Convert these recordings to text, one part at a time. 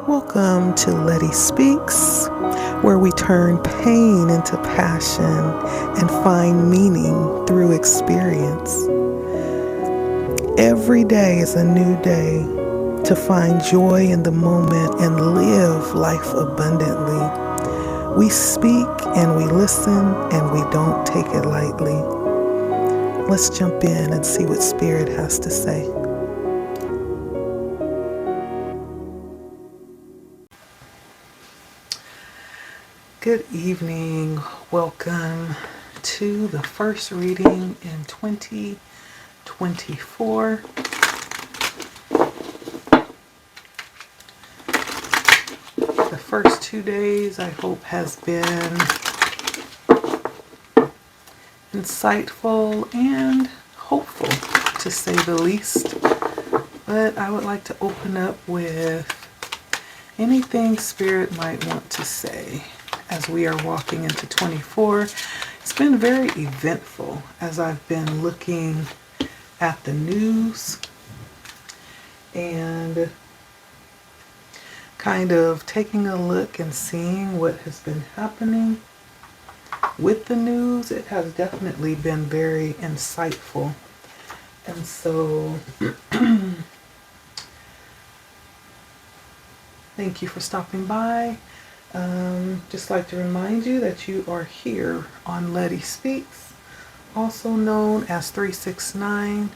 Welcome to Letty Speaks, where we turn pain into passion and find meaning through experience. Every day is a new day to find joy in the moment and live life abundantly. We speak and we listen and we don't take it lightly. Let's jump in and see what Spirit has to say. Good evening. Welcome to the first reading in 2024. The first 2 days, I hope, has been insightful and hopeful, to say the least. But I would like to open up with anything Spirit might want to say as we are walking into 24. It's been very eventful as I've been looking at the news and kind of taking a look and seeing what has been happening with the news. It has definitely been very insightful. And so thank you for stopping by. Just like to remind you that you are here on Letty Speaks, also known as 369,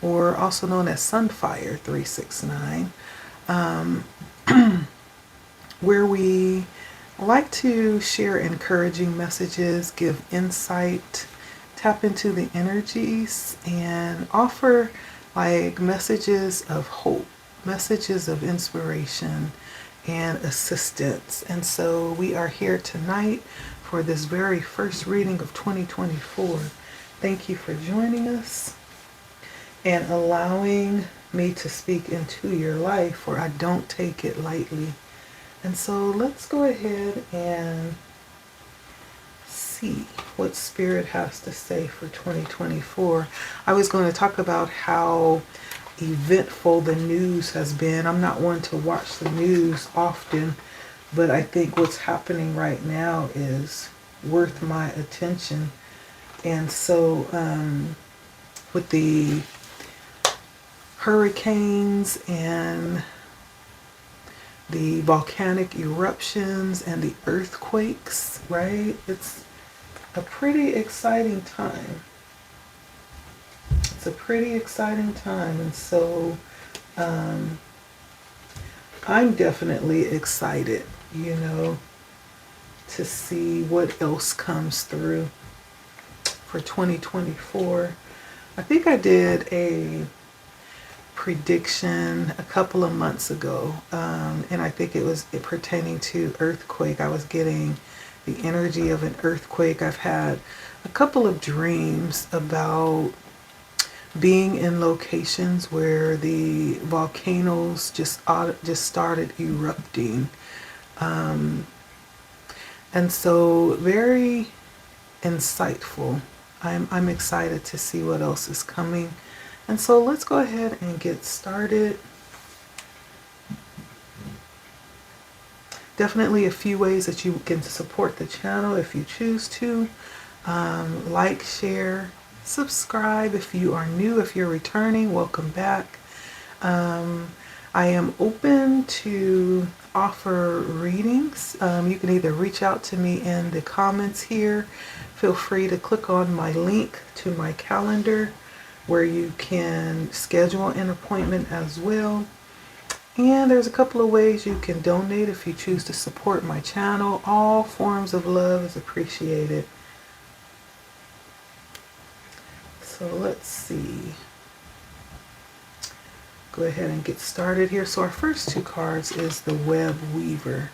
or also known as Sunfire 369, where we like to share encouraging messages, give insight, tap into the energies, and offer like messages of hope, messages of inspiration, and assistance. And so we are here tonight for this very first reading of 2024. Thank you for joining us and allowing me to speak into your life, for I don't take it lightly. And so let's go ahead and see what Spirit has to say for 2024. I was going to talk about how eventful the news has been. I'm not one to watch the news often, but I think what's happening right now is worth my attention. And so with the hurricanes and the volcanic eruptions and the earthquakes, right? It's a pretty exciting time. It's a pretty exciting time, and so I'm definitely excited, to see what else comes through for 2024. I think I did a prediction a couple of months ago, and I think it was pertaining to earthquake. I was getting the energy of an earthquake. I've had a couple of dreams about being in locations where the volcanoes just started erupting, and so very insightful. I'm excited to see what else is coming, and so let's go ahead and get started. Definitely a few ways that you can support the channel if you choose to. Like, share, subscribe if you are new. If you're returning, welcome back. I am open to offer readings. You can either reach out to me in the comments here. Feel free to click on my link to my calendar where you can schedule an appointment as well. And there's a couple of ways you can donate if you choose to support my channel. All forms of love is appreciated. So let's see. Go ahead and get started here. So our first two cards is the Web Weaver.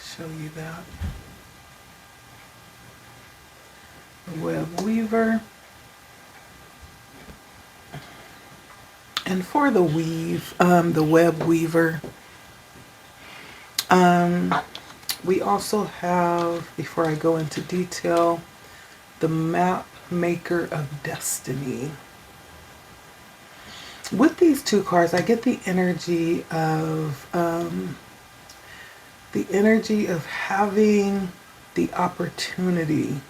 Show you that. The Web Weaver. And for the weave, the Web Weaver, we also have, before I go into detail, the Map Maker of Destiny. with these two cards, I get the energy of having the opportunity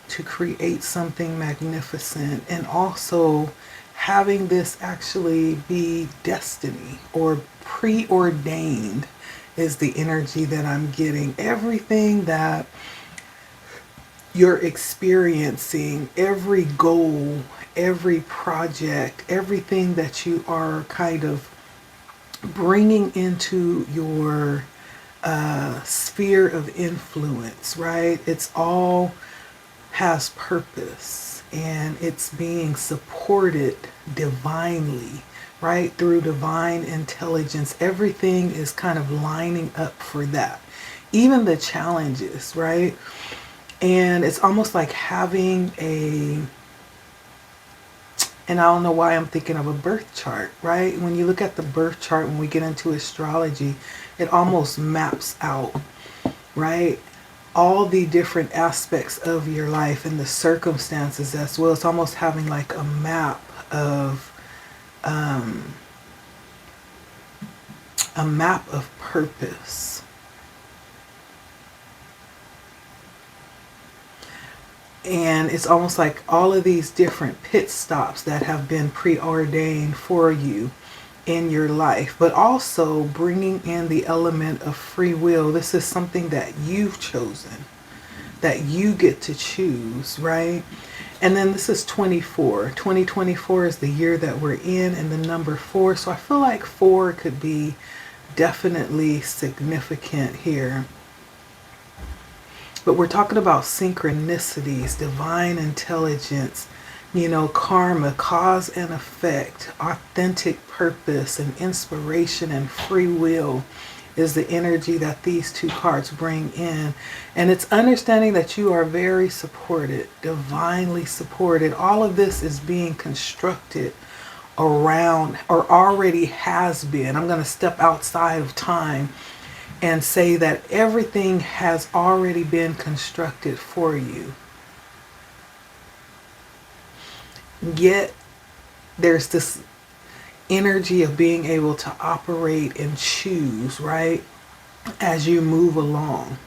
to create something magnificent, and also having this actually be destiny or preordained is the energy that I'm getting. Everything that you're experiencing, every goal, every project, everything that you are kind of bringing into your sphere of influence, right? It's all has purpose, and it's being supported divinely, right? Through divine intelligence. Everything is kind of lining up for that. Even the challenges, right? And it's almost like having and I don't know why I'm thinking of a birth chart, right? When you look at the birth chart, when we get into astrology, it almost maps out, right? All the different aspects of your life and the circumstances as well. It's almost having like a map of purpose. And it's almost like all of these different pit stops that have been preordained for you in your life, but also bringing in the element of free will. This is something that you've chosen, that you get to choose, right? And then this is 24. 2024 is the year that we're in, and the number 4. So I feel like 4 could be definitely significant here. But we're talking about synchronicities, divine intelligence, karma, cause and effect, authentic purpose and inspiration and free will is the energy that these two cards bring in. And it's understanding that you are very supported, divinely supported. All of this is being constructed around, or already has been. I'm going to step outside of time and say that everything has already been constructed for you. Yet there's this energy of being able to operate and choose, right, as you move along.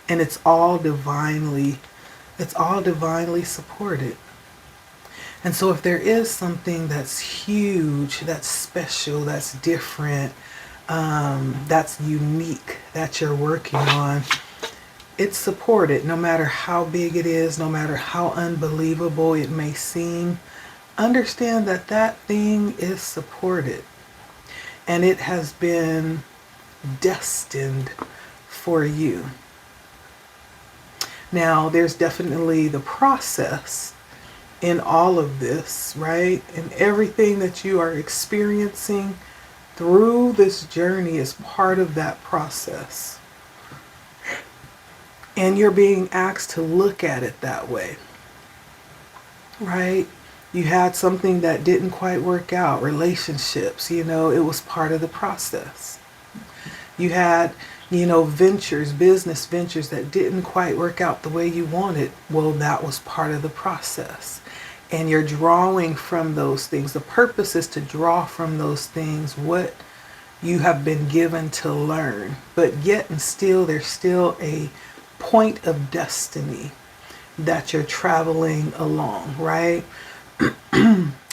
And it's all divinely supported. And so if there is something that's huge, that's special, that's different, that's unique, that you're working on, it's supported. No matter how big it is, no matter how unbelievable it may seem, understand that that thing is supported, and it has been destined for you. Now, there's definitely the process in all of this, right? And everything that you are experiencing through this journey is part of that process. And you're being asked to look at it that way, right? You had something that didn't quite work out, relationships, it was part of the process. You had, ventures, business ventures that didn't quite work out the way you wanted. Well, that was part of the process. And you're drawing from those things. The purpose is to draw from those things what you have been given to learn. But yet and still, there's still a point of destiny that you're traveling along, right?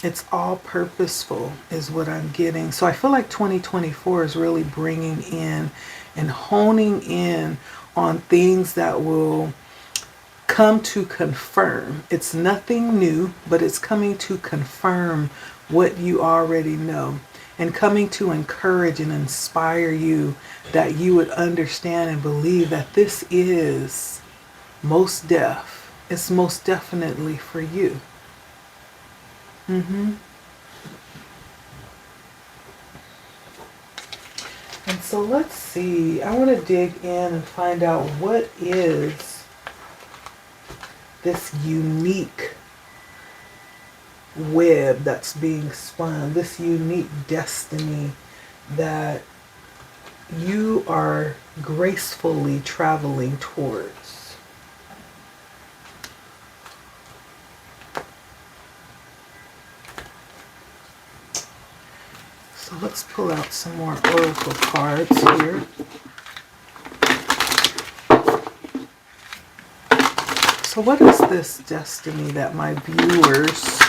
It's all purposeful is what I'm getting. So I feel like 2024 is really bringing in and honing in on things that will come to confirm. It's nothing new, but it's coming to confirm what you already know, and coming to encourage and inspire you that you would understand and believe that this is it's most definitely for you. And so let's see, I want to dig in and find out what is this unique web that's being spun, this unique destiny that you are gracefully traveling towards. let's pull out some more oracle cards here. So what is this destiny that my viewers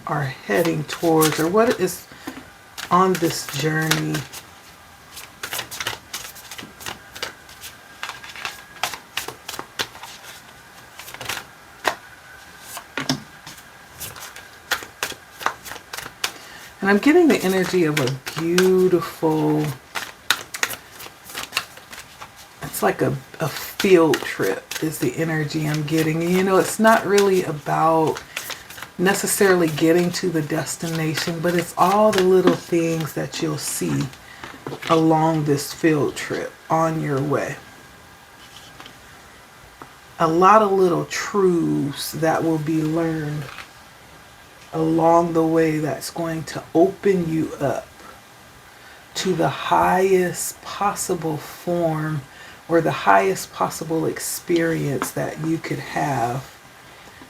are heading towards, or what is on this journey? And I'm getting the energy of a beautiful, it's like a field trip is the energy I'm getting. And you know, it's not really about necessarily getting to the destination, but it's all the little things that you'll see along this field trip on your way. A lot of little truths that will be learned along the way that's going to open you up to the highest possible form or the highest possible experience that you could have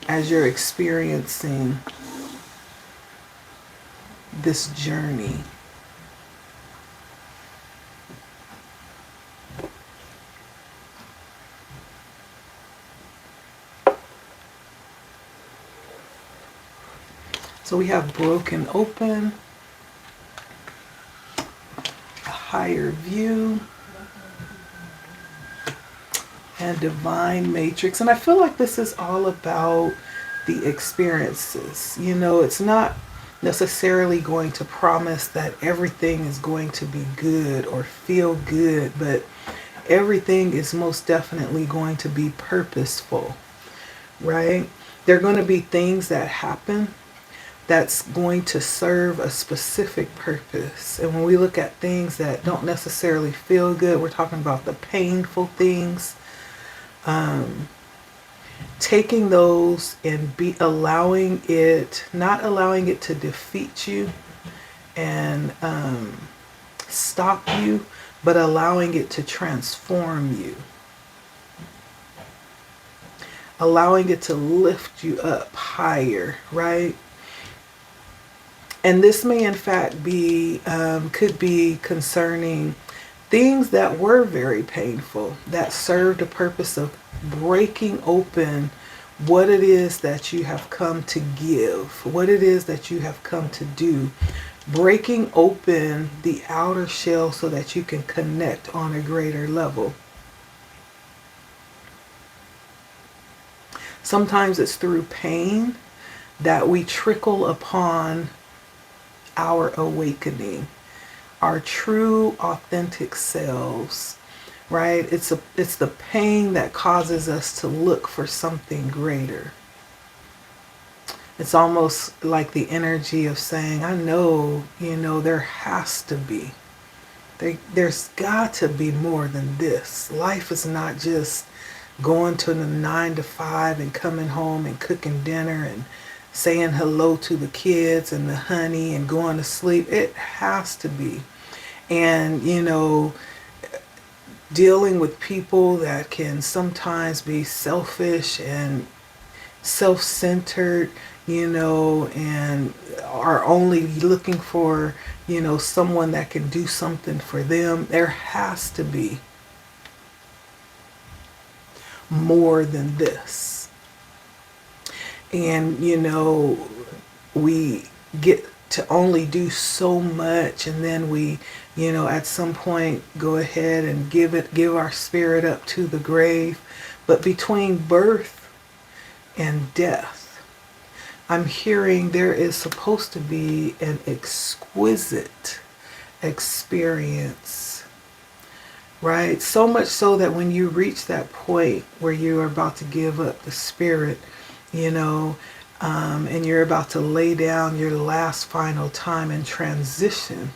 as you're experiencing this journey. So we have broken open, a higher view, and divine matrix. And I feel like this is all about the experiences. You know, it's not necessarily going to promise that everything is going to be good or feel good, but everything is most definitely going to be purposeful, right? There are going to be things that happen that's going to serve a specific purpose. And when we look at things that don't necessarily feel good, we're talking about the painful things. Taking those and allowing it, not allowing it to defeat you and stop you, but allowing it to transform you. Allowing it to lift you up higher, right? And this may in fact be, could be concerning things that were very painful, that served a purpose of breaking open what it is that you have come to give, what it is that you have come to do, breaking open the outer shell so that you can connect on a greater level. Sometimes it's through pain that we trickle upon our awakening, our true authentic selves, right? It's the pain that causes us to look for something greater. It's almost like the energy of saying, I know, you know, there has to be. There's got to be more than this. Life is not just going to the 9 to 5 and coming home and cooking dinner and saying hello to the kids and the honey and going to sleep. It has to be. And, you know, dealing with people that can sometimes be selfish and self-centered, you know, and are only looking for, you know, someone that can do something for them. There has to be more than this. And, you know, we get to only do so much, and then we, you know, at some point go ahead and give our spirit up to the grave. But between birth and death, I'm hearing there is supposed to be an exquisite experience, right? So much so that when you reach that point where you're about to give up the spirit, you know, and you're about to lay down your last final time and transition,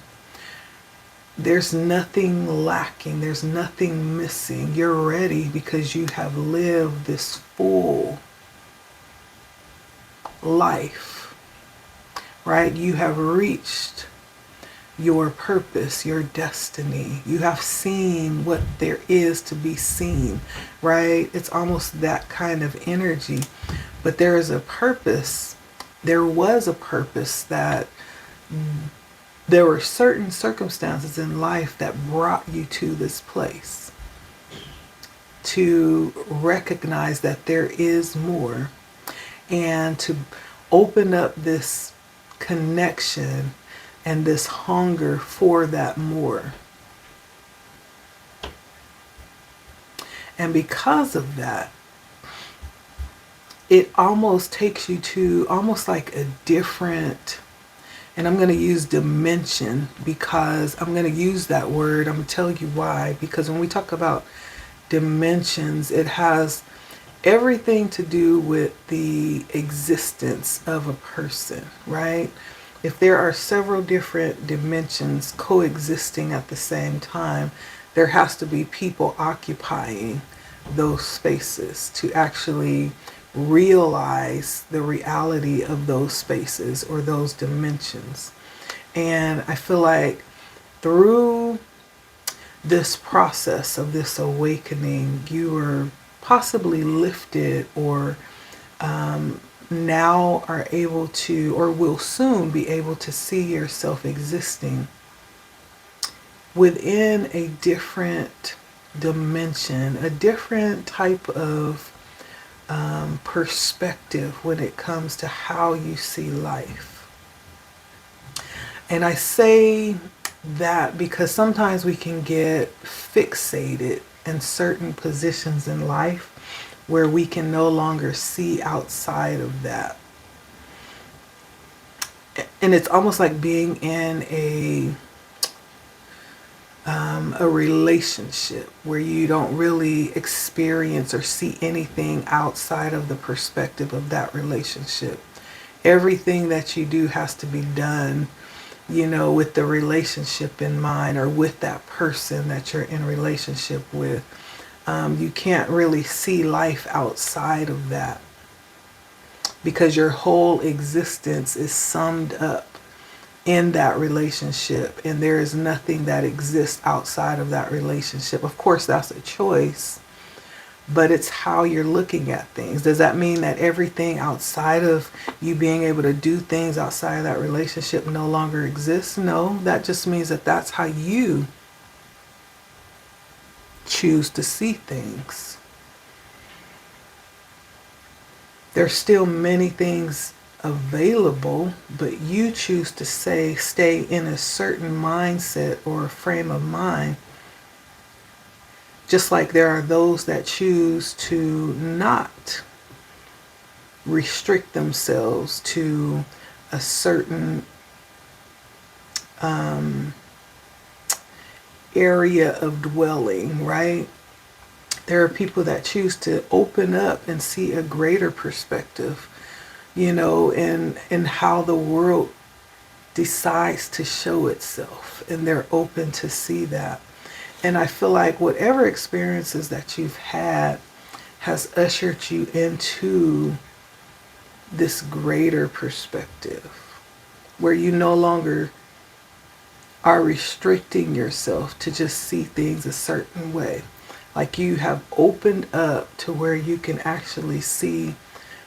there's nothing lacking, there's nothing missing. You're ready because you have lived this full life, right? You have reached your purpose, your destiny. You have seen what there is to be seen, right? It's almost that kind of energy. But there is a purpose. There was a purpose that there were certain circumstances in life that brought you to this place, to recognize that there is more, and to open up this connection and this hunger for that more. And because of that, it almost takes you to almost like a different, and I'm going to use dimension, because I'm going to use that word. I'm going to tell you why. Because when we talk about dimensions, it has everything to do with the existence of a person, right? If there are several different dimensions coexisting at the same time, there has to be people occupying those spaces to actually realize the reality of those spaces or those dimensions. And I feel like through this process of this awakening, you are possibly lifted, or now are able to, or will soon be able to see yourself existing within a different dimension, a different type of perspective when it comes to how you see life. And I say that because sometimes we can get fixated in certain positions in life where we can no longer see outside of that. And it's almost like being in a relationship where you don't really experience or see anything outside of the perspective of that relationship. Everything that you do has to be done, with the relationship in mind, or with that person that you're in relationship with. You can't really see life outside of that, because your whole existence is summed up in that relationship, and there is nothing that exists outside of that relationship. Of course, that's a choice, but it's how you're looking at things. Does that mean that everything outside of you being able to do things outside of that relationship no longer exists? No, that just means that that's how you choose to see things. There's still many things available, but you choose to stay in a certain mindset or frame of mind. Just like there are those that choose to not restrict themselves to a certain area of dwelling, right? There are people that choose to open up and see a greater perspective, and how the world decides to show itself, and they're open to see that. And I feel like whatever experiences that you've had has ushered you into this greater perspective, where you no longer are restricting yourself to just see things a certain way. Like, you have opened up to where you can actually see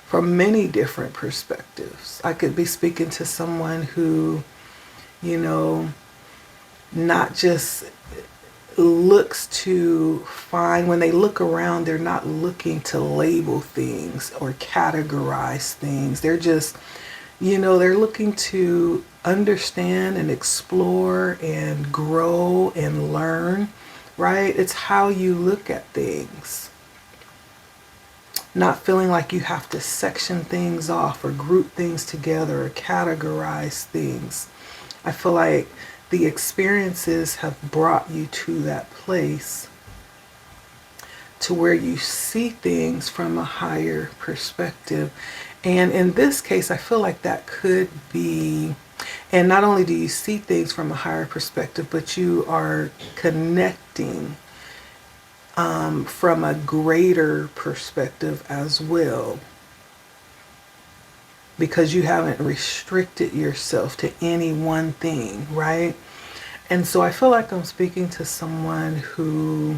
from many different perspectives. I could be speaking to someone who, not just looks to find, when they look around, they're not looking to label things or categorize things. They're just, they're looking to understand and explore and grow and learn, right? It's how you look at things. Not feeling like you have to section things off or group things together or categorize things. I feel like the experiences have brought you to that place to where you see things from a higher perspective. And in this case, I feel like that could be, and not only do you see things from a higher perspective, but you are connecting from a greater perspective as well, because you haven't restricted yourself to any one thing, right? And so I feel like I'm speaking to someone who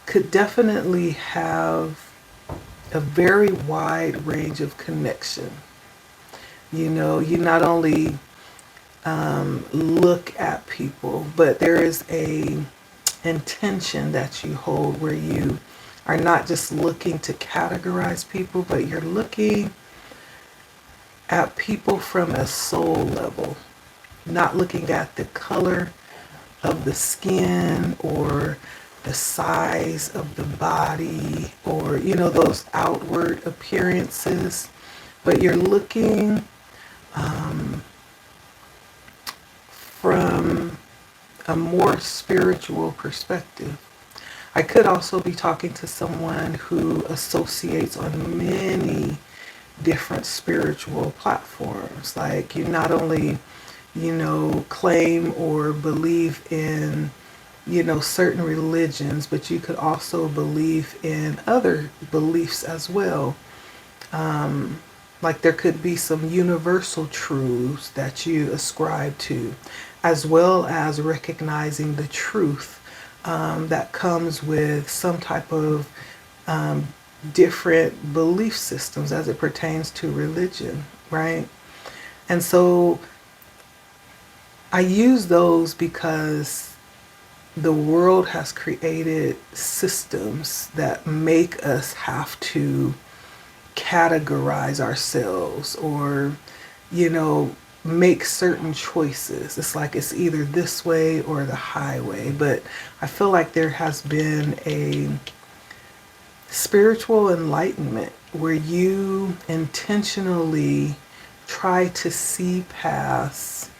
could definitely have a very wide range of connection You not only look at people, but there is a intention that you hold where you are not just looking to categorize people, but you're looking at people from a soul level, not looking at the color of the skin or the size of the body or, those outward appearances, but you're looking from a more spiritual perspective. I could also be talking to someone who associates on many different spiritual platforms. Like you not only, claim or believe in, certain religions, but you could also believe in other beliefs as well. Like there could be some universal truths that you ascribe to, as well as recognizing the truth that comes with some type of different belief systems as it pertains to religion, right? And so I use those because the world has created systems that make us have to categorize ourselves or, make certain choices. It's like it's either this way or the highway. But I feel like there has been a spiritual enlightenment where you intentionally try to see past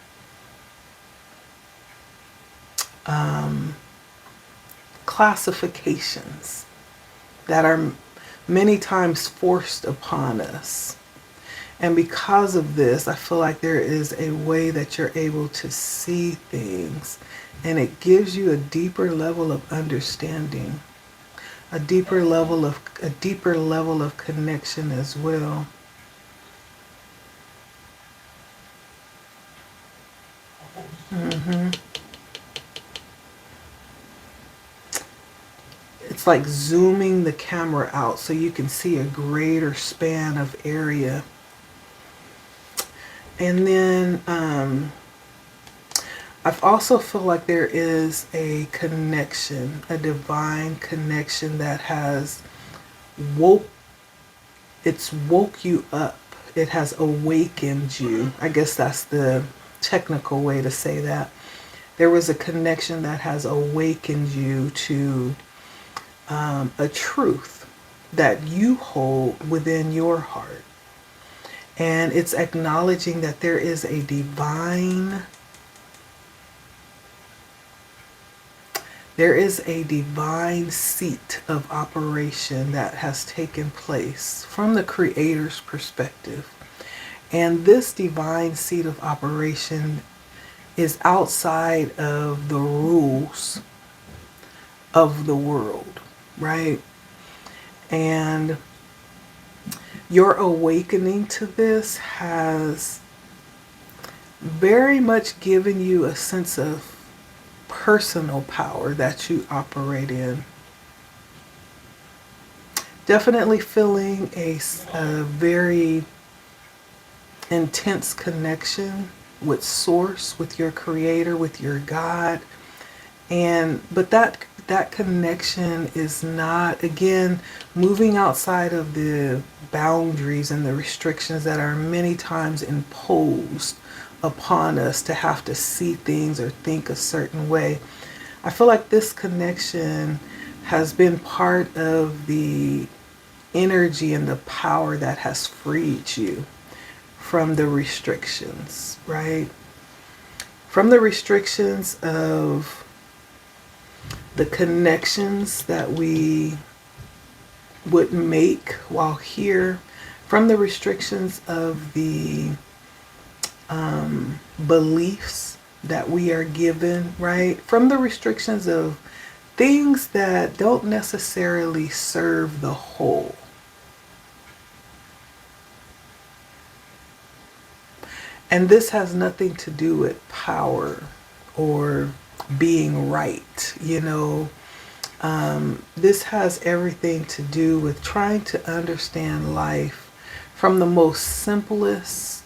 classifications that are many times forced upon us. And because of this, I feel like there is a way that you're able to see things, and it gives you a deeper level of understanding, a deeper level of connection as well. It's like zooming the camera out so you can see a greater span of area. And then I also feel like there is a connection, a divine connection that has woke you up. It has awakened you. I guess that's the technical way to say that. There was a connection that has awakened you to a truth that you hold within your heart. And it's acknowledging that there is a divine seat of operation that has taken place from the Creator's perspective. And this divine seat of operation is outside of the rules of the world, right? And your awakening to this has very much given you a sense of personal power that you operate in. Definitely feeling a very intense connection with Source, with your Creator, with your God. But that connection is not, again, moving outside of the boundaries and the restrictions that are many times imposed upon us to have to see things or think a certain way. I feel like this connection has been part of the energy and the power that has freed you from the restrictions, right? From the restrictions of the connections that we would make while here, from the restrictions of the beliefs that we are given, right? From the restrictions of things that don't necessarily serve the whole. And this has nothing to do with power or being right, This has everything to do with trying to understand life from the most simplest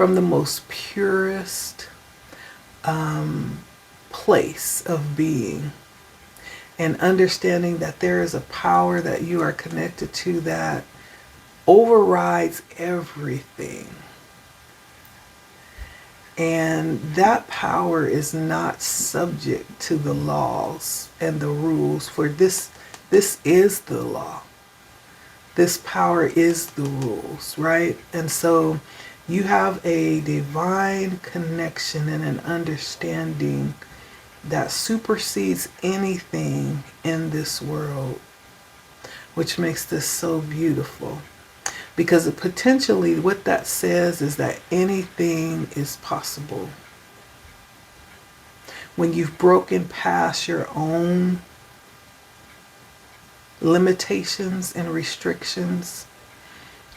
from the most purest place of being, and understanding that there is a power that you are connected to that overrides everything. And that power is not subject to the laws and the rules, for this is the law. This power is the rules, right? And so you have a divine connection and an understanding that supersedes anything in this world, which makes this so beautiful. Because potentially what that says is that anything is possible. When you've broken past your own limitations and restrictions,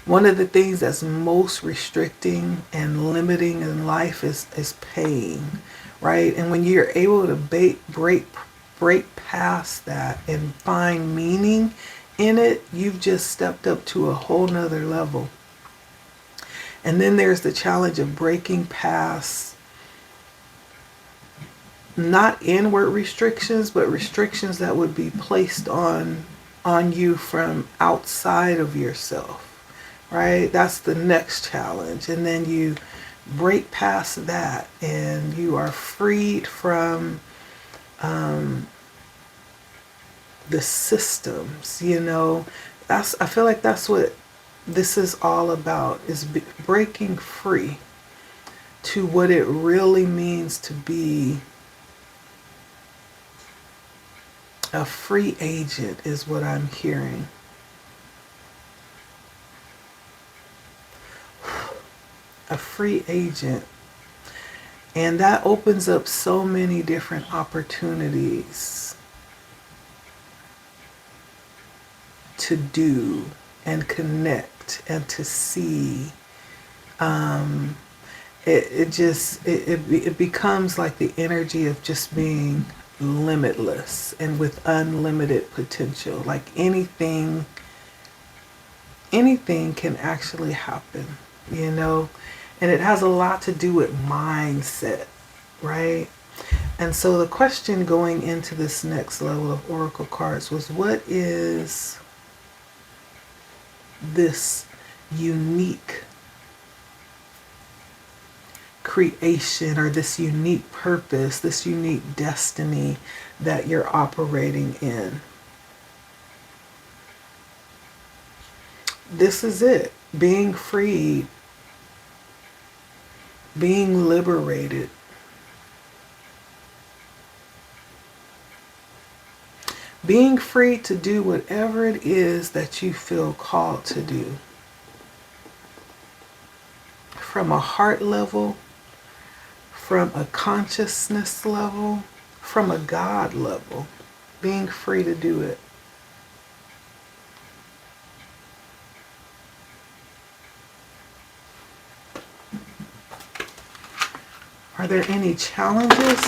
one of the things that's most restricting and limiting in life is pain, right? And when you're able to break past that and find meaning in it, you've just stepped up to a whole nother level. And then there's the challenge of breaking past not inward restrictions, but restrictions that would be placed on you from outside of yourself, right? That's the next challenge. And then you break past that and you are freed from the systems, I feel like that's what this is all about, is breaking free to what it really means to be a free agent, is what I'm hearing. A free agent. And that opens up so many different opportunities to do and connect and to see. It becomes like the energy of just being limitless and with unlimited potential. Like anything can actually happen, and it has a lot to do with mindset, right? And so the question going into this next level of oracle cards was, what is this unique creation, or this unique purpose, this unique destiny that you're operating in? This is it. Being freed, being liberated, being free to do whatever it is that you feel called to do. From a heart level, from a consciousness level, from a God level. Being free to do it. Are there any challenges?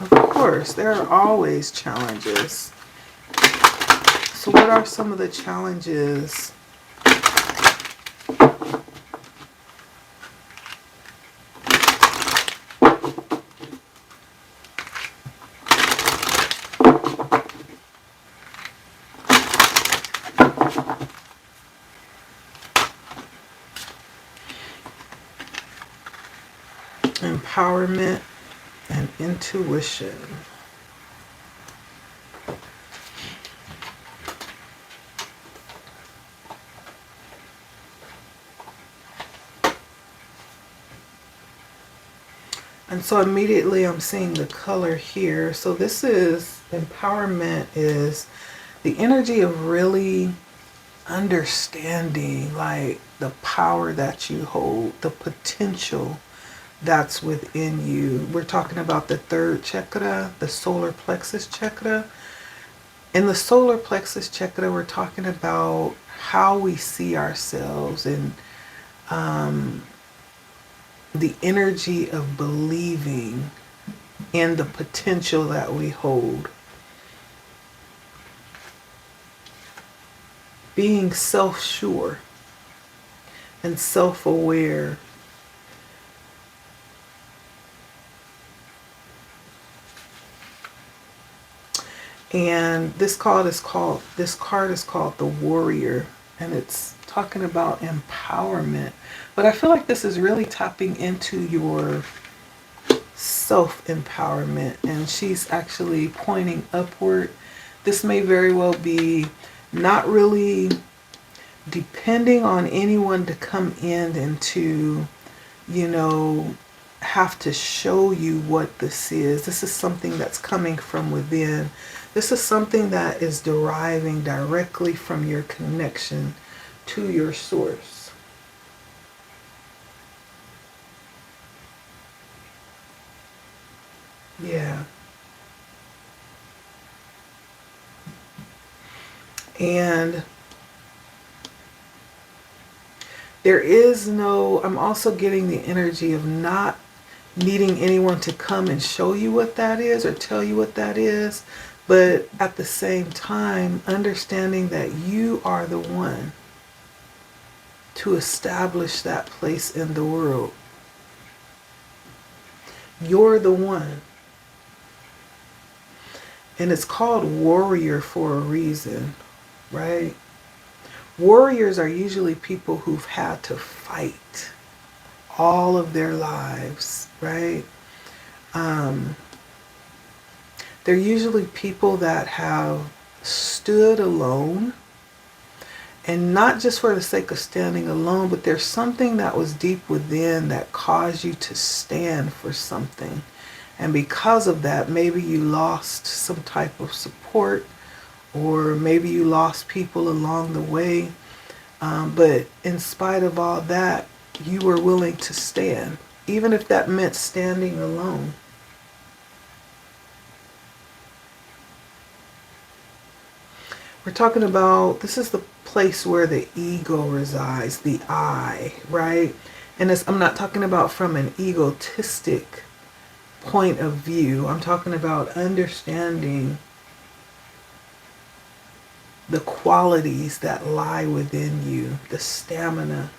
Of course, there are always challenges. So what are some of the challenges empowerment and intuition? And so immediately I'm seeing the color here. So this is, empowerment is the energy of really understanding like the power that you hold, the potential that's within you. We're talking about the third chakra, the solar plexus chakra. In the solar plexus chakra, we're talking about how we see ourselves and the energy of believing in the potential that we hold. Being self-sure and self-aware And this card is called the Warrior, and it's talking about empowerment. But I feel like this is really tapping into your self-empowerment, and she's actually pointing upward. This may very well be not really depending on anyone to come in and to, you know, have to show you what this is. This is something that's coming from within. This is something that is deriving directly from your connection to your source. Yeah. And there is no, I'm also getting the energy of not needing anyone to come and show you what that is or tell you what that is, but at the same time, understanding that you are the one to establish that place in the world. You're the one. And it's called warrior for a reason, right? Warriors are usually people who've had to fight all of their lives, right? They're usually people that have stood alone, and not just for the sake of standing alone, but there's something that was deep within that caused you to stand for something. And because of that, maybe you lost some type of support, or maybe you lost people along the way. But in spite of all that, you were willing to stand, even if that meant standing alone. We're talking about, this is the place where the ego resides, the I, right? And I'm not talking about from an egotistic point of view. I'm talking about understanding the qualities that lie within you, the stamina,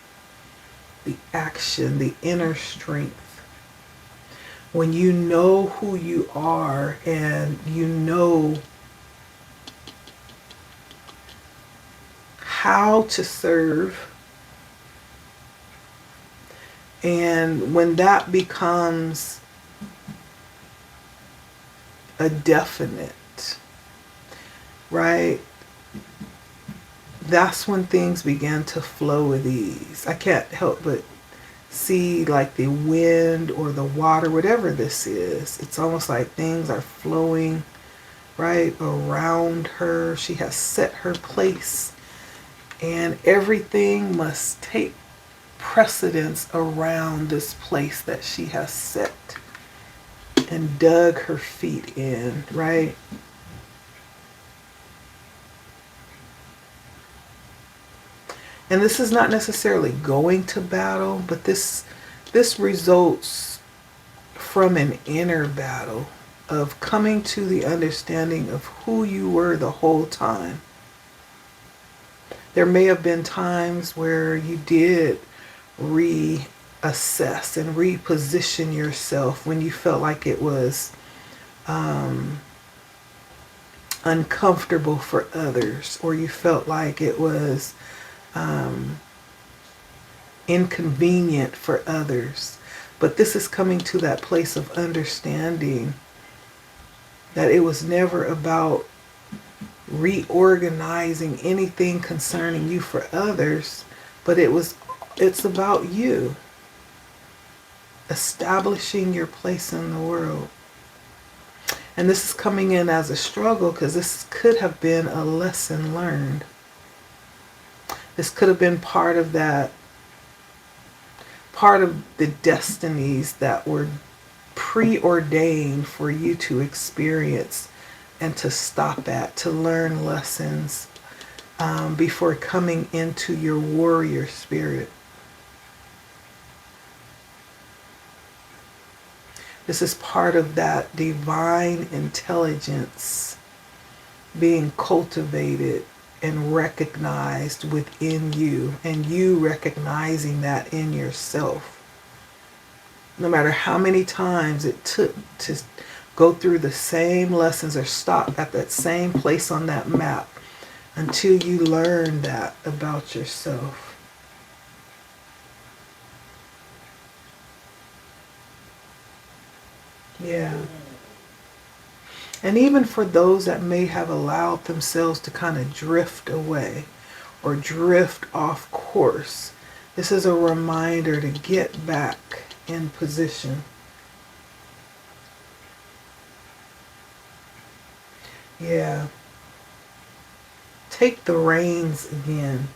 the action, the inner strength. When you know who you are and you know how to serve, and when that becomes a definite, right? That's when things begin to flow with ease. I can't help but see like the wind or the water, whatever this is. It's almost like things are flowing right around her. She has set her place, and everything must take precedence around this place that she has set and dug her feet in, right? And this is not necessarily going to battle, but this results from an inner battle of coming to the understanding of who you were the whole time. There may have been times where you did reassess and reposition yourself when you felt like it was uncomfortable for others, or you felt like it was inconvenient for others. But this is coming to that place of understanding that it was never about reorganizing anything concerning you for others, but it's about you establishing your place in the world. And this is coming in as a struggle because this could have been a lesson learned. This could have been part of the destinies that were preordained for you to experience and to stop at, to learn lessons before coming into your warrior spirit. This is part of that divine intelligence being cultivated and recognized within you, and you recognizing that in yourself. No matter how many times it took go through the same lessons or stop at that same place on that map until you learn that about yourself. Yeah. And even for those that may have allowed themselves to kind of drift away or drift off course, this is a reminder to get back in position. Yeah. Take the reins again.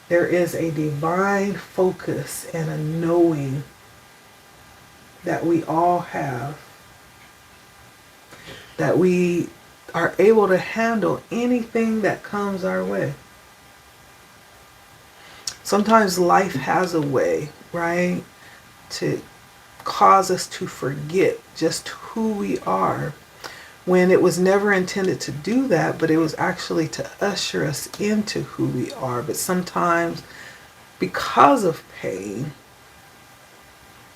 There is a divine focus and a knowing that we all have, that we are able to handle anything that comes our way. Sometimes life has a way, right, to cause us to forget just who we are, when it was never intended to do that, but it was actually to usher us into who we are. But sometimes, because of pain,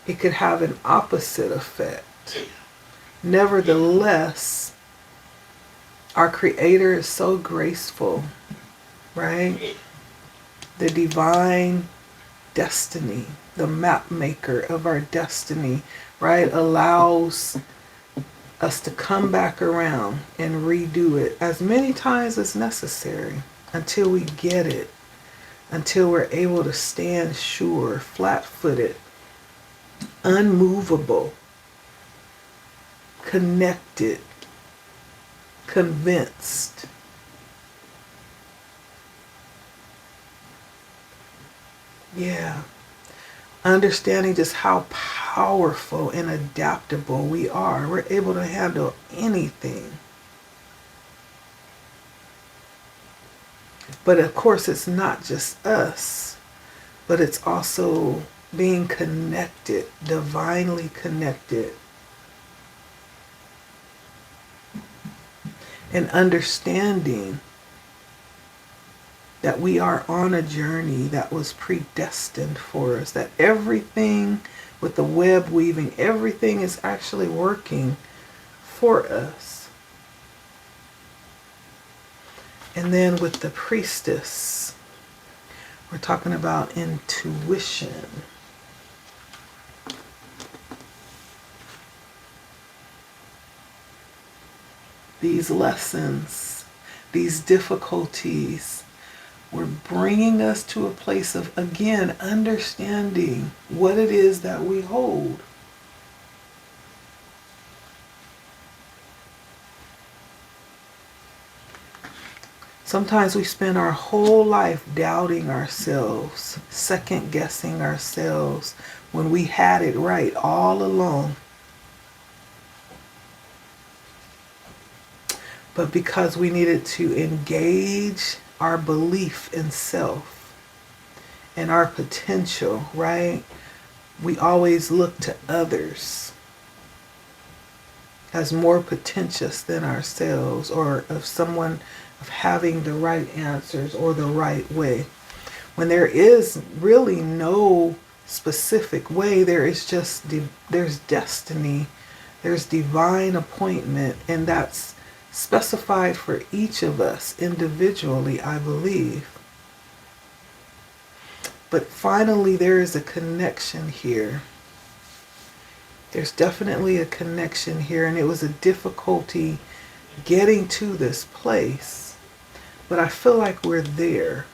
it could have an opposite effect. Nevertheless, our Creator is so graceful, right? The divine destiny, the map maker of our destiny, right, allows us to come back around and redo it as many times as necessary until we get it, until we're able to stand sure, flat-footed, unmovable, connected, convinced. Yeah. Understanding just how powerful and adaptable we are. We're able to handle anything. But of course, it's not just us, but it's also being connected, divinely connected. And understanding that we are on a journey that was predestined for us, that everything with the web weaving, everything is actually working for us. And then with the priestess, we're talking about intuition. These lessons, these difficulties, we're bringing us to a place of, again, understanding what it is that we hold. Sometimes we spend our whole life doubting ourselves, second guessing ourselves when we had it right all along. But because we needed to engage our belief in self and our potential, right? We always look to others as more pretentious than ourselves, or of someone of having the right answers or the right way. When there is really no specific way, there is just there's destiny, there's divine appointment, and that's specified for each of us individually, I believe. But finally, there is a connection here. There's definitely a connection here, and it was a difficulty getting to this place. But I feel like we're there.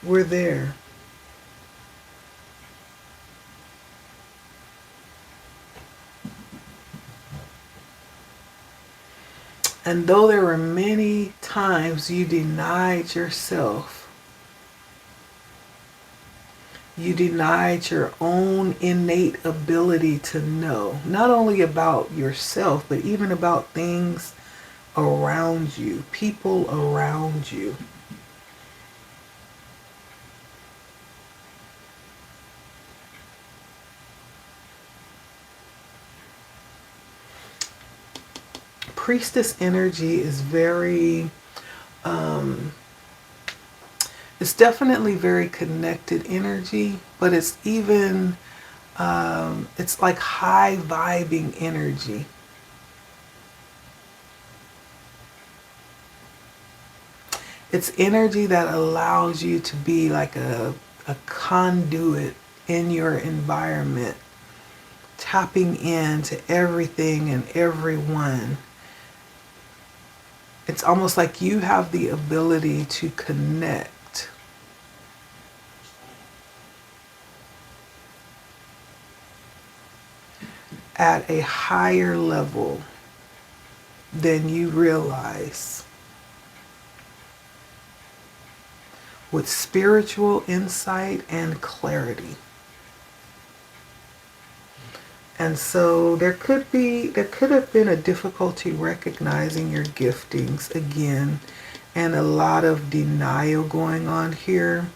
We're there. And though there were many times you denied yourself, you denied your own innate ability to know, not only about yourself, but even about things around you, people around you. Priestess energy is very, it's definitely very connected energy, but it's even, it's like high vibing energy. It's energy that allows you to be like a conduit in your environment, tapping into everything and everyone. It's almost like you have the ability to connect at a higher level than you realize, with spiritual insight and clarity. And so there could have been a difficulty recognizing your giftings again, and a lot of denial going on here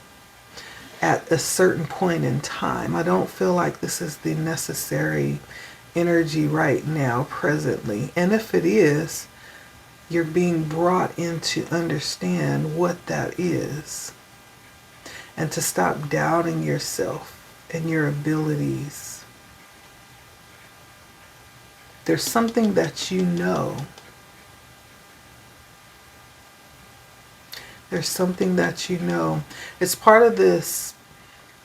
at a certain point in time. I don't feel like this is the necessary energy right now, presently. And if it is, you're being brought in to understand what that is, and to stop doubting yourself and your abilities. There's something that you know. There's something that you know. It's part of this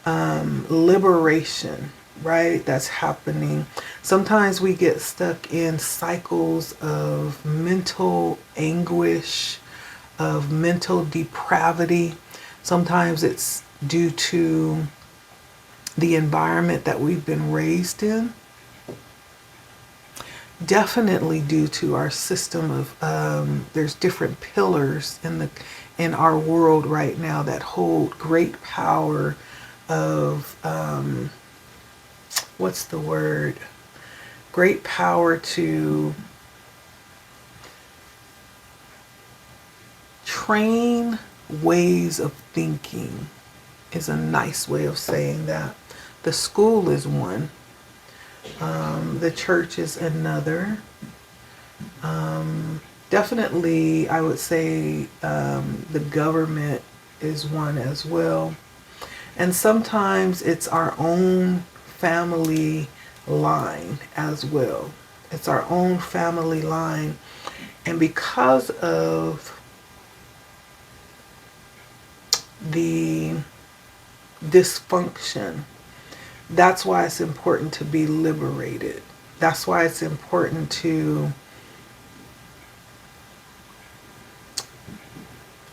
liberation, right? That's happening. Sometimes we get stuck in cycles of mental anguish, of mental depravity. Sometimes it's due to the environment that we've been raised in. Definitely due to our system of there's different pillars in our world right now that hold great power of what's the word? Great power to train ways of thinking is a nice way of saying that. The school is one. The church is another. Definitely, I would say the government is one as well. And sometimes it's our own family line as well. It's our own family line. And because of the dysfunction, that's why it's important to be liberated. That's why it's important to,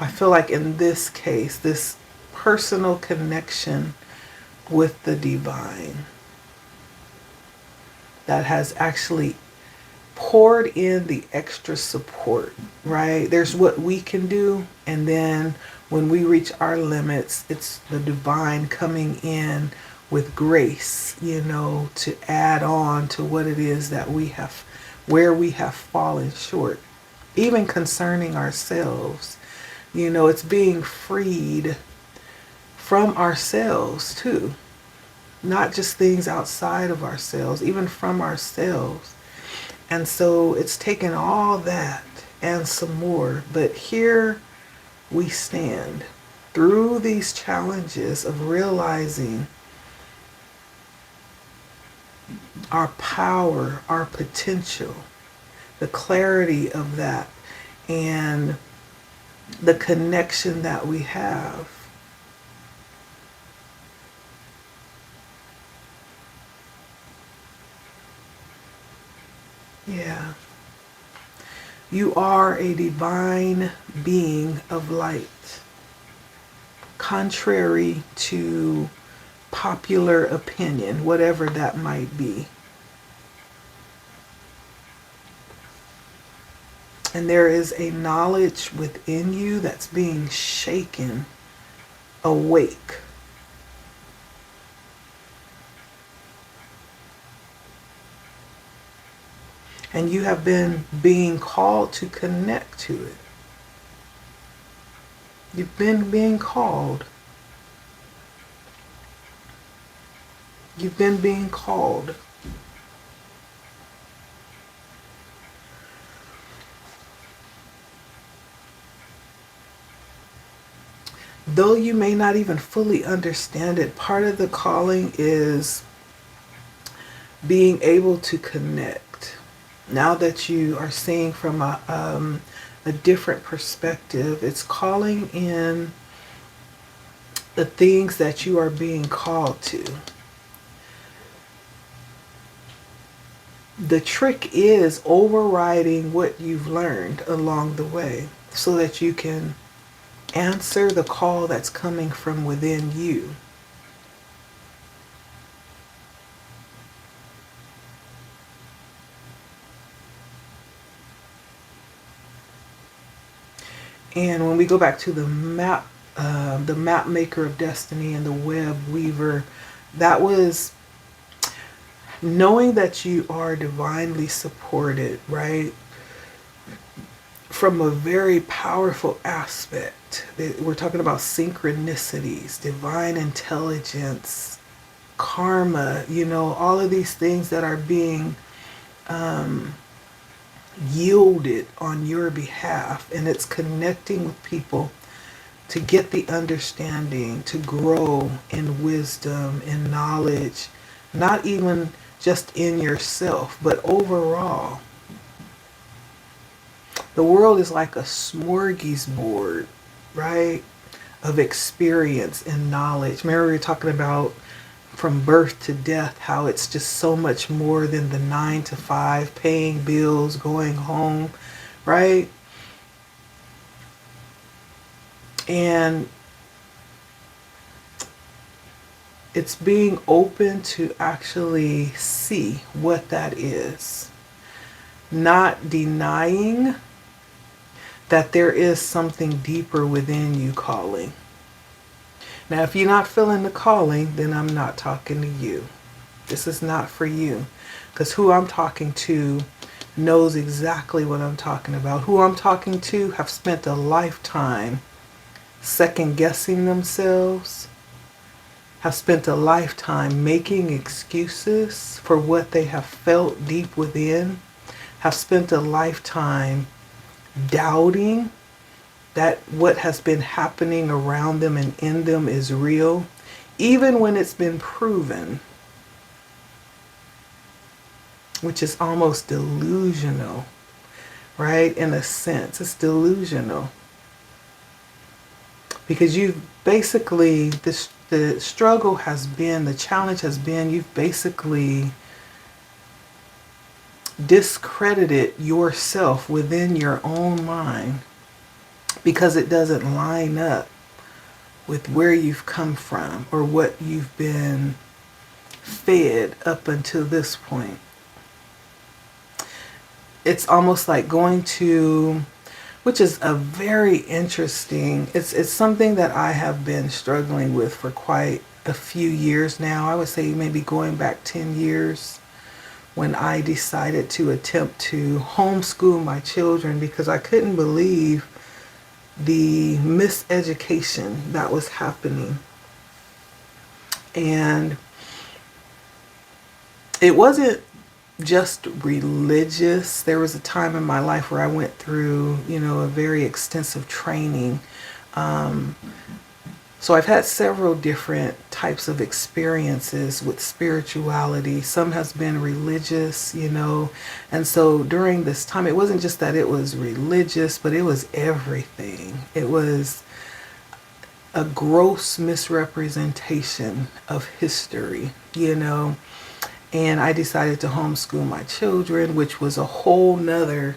I feel like in this case, this personal connection with the divine that has actually poured in the extra support, right? There's what we can do, and then when we reach our limits, it's the divine coming in with grace, to add on to what it is that we have, where we have fallen short. Even concerning ourselves, it's being freed from ourselves too. Not just things outside of ourselves, even from ourselves. And so it's taken all that and some more. But here we stand through these challenges of realizing our power, our potential, the clarity of that, and the connection that we have. Yeah. You are a divine being of light, contrary to popular opinion, whatever that might be. And there is a knowledge within you that's being shaken awake. And you have been being called to connect to it. You've been being called. You've been being called. though you may not even fully understand it, part of the calling is being able to connect. Now that you are seeing from a different perspective, it's calling in the things that you are being called to. The trick is overriding what you've learned along the way so that you can answer the call that's coming from within you. And when we go back to the map maker of destiny and the web weaver, that was knowing that you are divinely supported, right? From a very powerful aspect. We're talking about synchronicities, divine intelligence, karma, all of these things that are being yielded on your behalf, and it's connecting with people to get the understanding, to grow in wisdom, in knowledge, not even just in yourself, but overall. The world is like a smorgasbord, right, of experience and knowledge. Remember we were talking about from birth to death, how it's just so much more than the 9 to 5, paying bills, going home, right? And it's being open to actually see what that is. Not denying that there is something deeper within you calling. Now, if you're not feeling the calling, then I'm not talking to you. This is not for you. Because who I'm talking to knows exactly what I'm talking about. Who I'm talking to have spent a lifetime second guessing themselves, have spent a lifetime making excuses for what they have felt deep within, have spent a lifetime doubting that what has been happening around them and in them is real, even when it's been proven, which is almost delusional, right? In a sense, it's delusional. Because you've basically, the struggle has been, the challenge has been, you've basically discredited yourself within your own mind because it doesn't line up with where you've come from or what you've been fed up until this point. It's almost like going to, which is a very interesting, it's something that I have been struggling with for quite a few years now. I would say maybe going back 10 years when I decided to attempt to homeschool my children because I couldn't believe the miseducation that was happening. And it wasn't just religious. There was a time in my life where I went through, a very extensive training. So I've had several different types of experiences with spirituality. Some has been religious, and so during this time, it wasn't just that it was religious, but it was everything. It was a gross misrepresentation of history, and I decided to homeschool my children, which was a whole nother,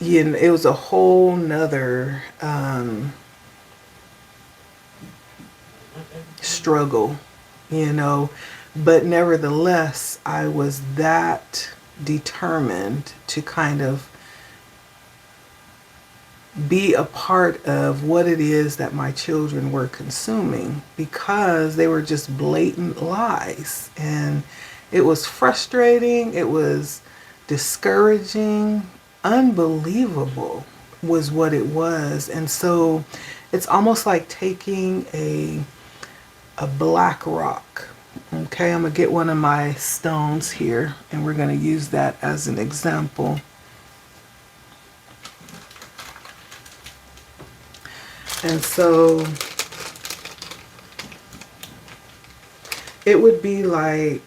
it was a whole nother struggle, but nevertheless, I was that determined to kind of be a part of what it is that my children were consuming because they were just blatant lies. And it was frustrating, it was discouraging, unbelievable was what it was. And so it's almost like taking a black rock. Okay, I'm gonna get one of my stones here and we're gonna use that as an example. And so it would be like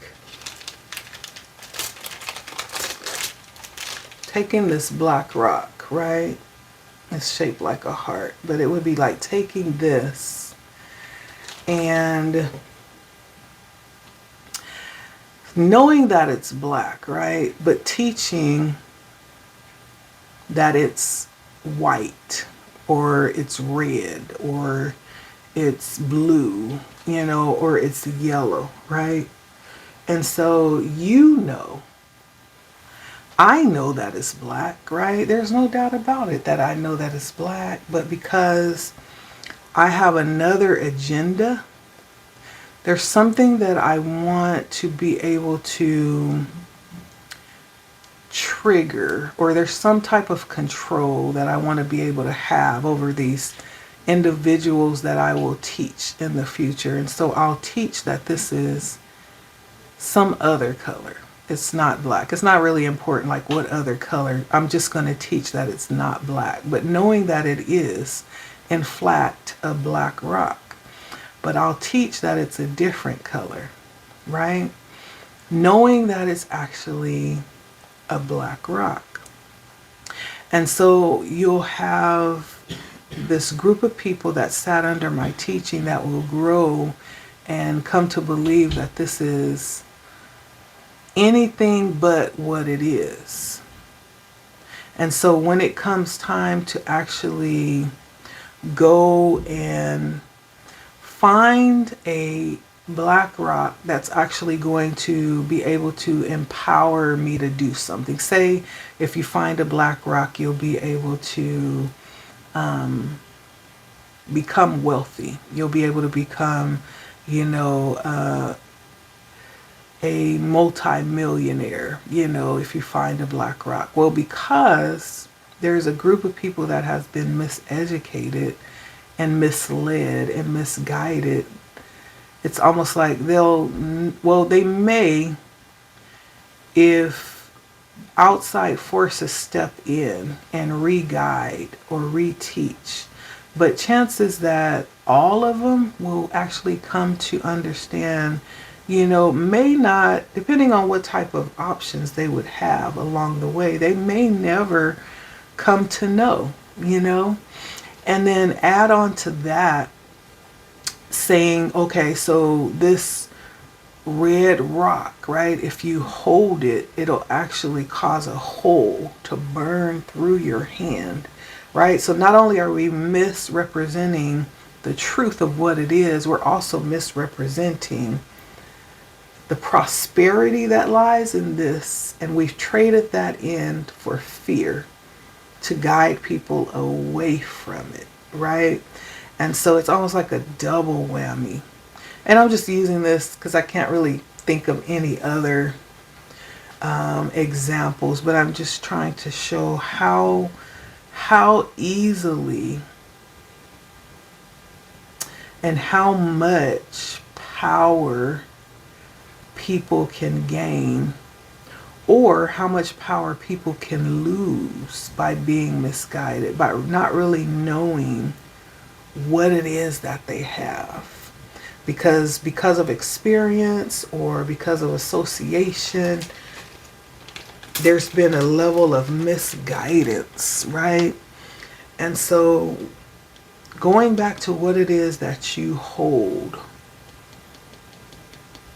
taking this black rock, right? It's shaped like a heart, but it would be like taking this and knowing that it's black, right? But teaching that it's white or it's red or it's blue, you know, or it's yellow, right? And so I know that it's black, right? There's no doubt about it that I know that it's black, but because I have another agenda, there's something that I want to be able to trigger, or there's some type of control that I want to be able to have over these individuals that I will teach in the future. And so I'll teach that this is some other color. It's not black. It's not really important like what other color. I'm just going to teach that it's not black. But knowing that it is, in fact, a black rock. But I'll teach that it's a different color, right? Knowing that it's actually a black rock. And so you'll have this group of people that sat under my teaching that will grow and come to believe that this is anything but what it is. And so when it comes time to actually go and find a black rock that's actually going to be able to empower me to do something. Say if you find a black rock, you'll be able to become wealthy. You'll be able to become, a multi-millionaire, if you find a black rock. Well, because there's a group of people that has been miseducated and misled and misguided. It's almost like they may, if outside forces step in and re-guide or re-teach. But chances that all of them will actually come to understand, may not, depending on what type of options they would have along the way, they may never come to know, And then add on to that, saying, okay, so this red rock, right, if you hold it, it'll actually cause a hole to burn through your hand, right? So not only are we misrepresenting the truth of what it is, we're also misrepresenting the prosperity that lies in this, and we've traded that in for fear to guide people away from it, right? And so it's almost like a double whammy. And I'm just using this because I can't really think of any other examples, but I'm just trying to show how easily and how much power people can gain, or how much power people can lose by being misguided, by not really knowing what it is that they have. Because of experience or because of association, there's been a level of misguidance, right? And so going back to what it is that you hold,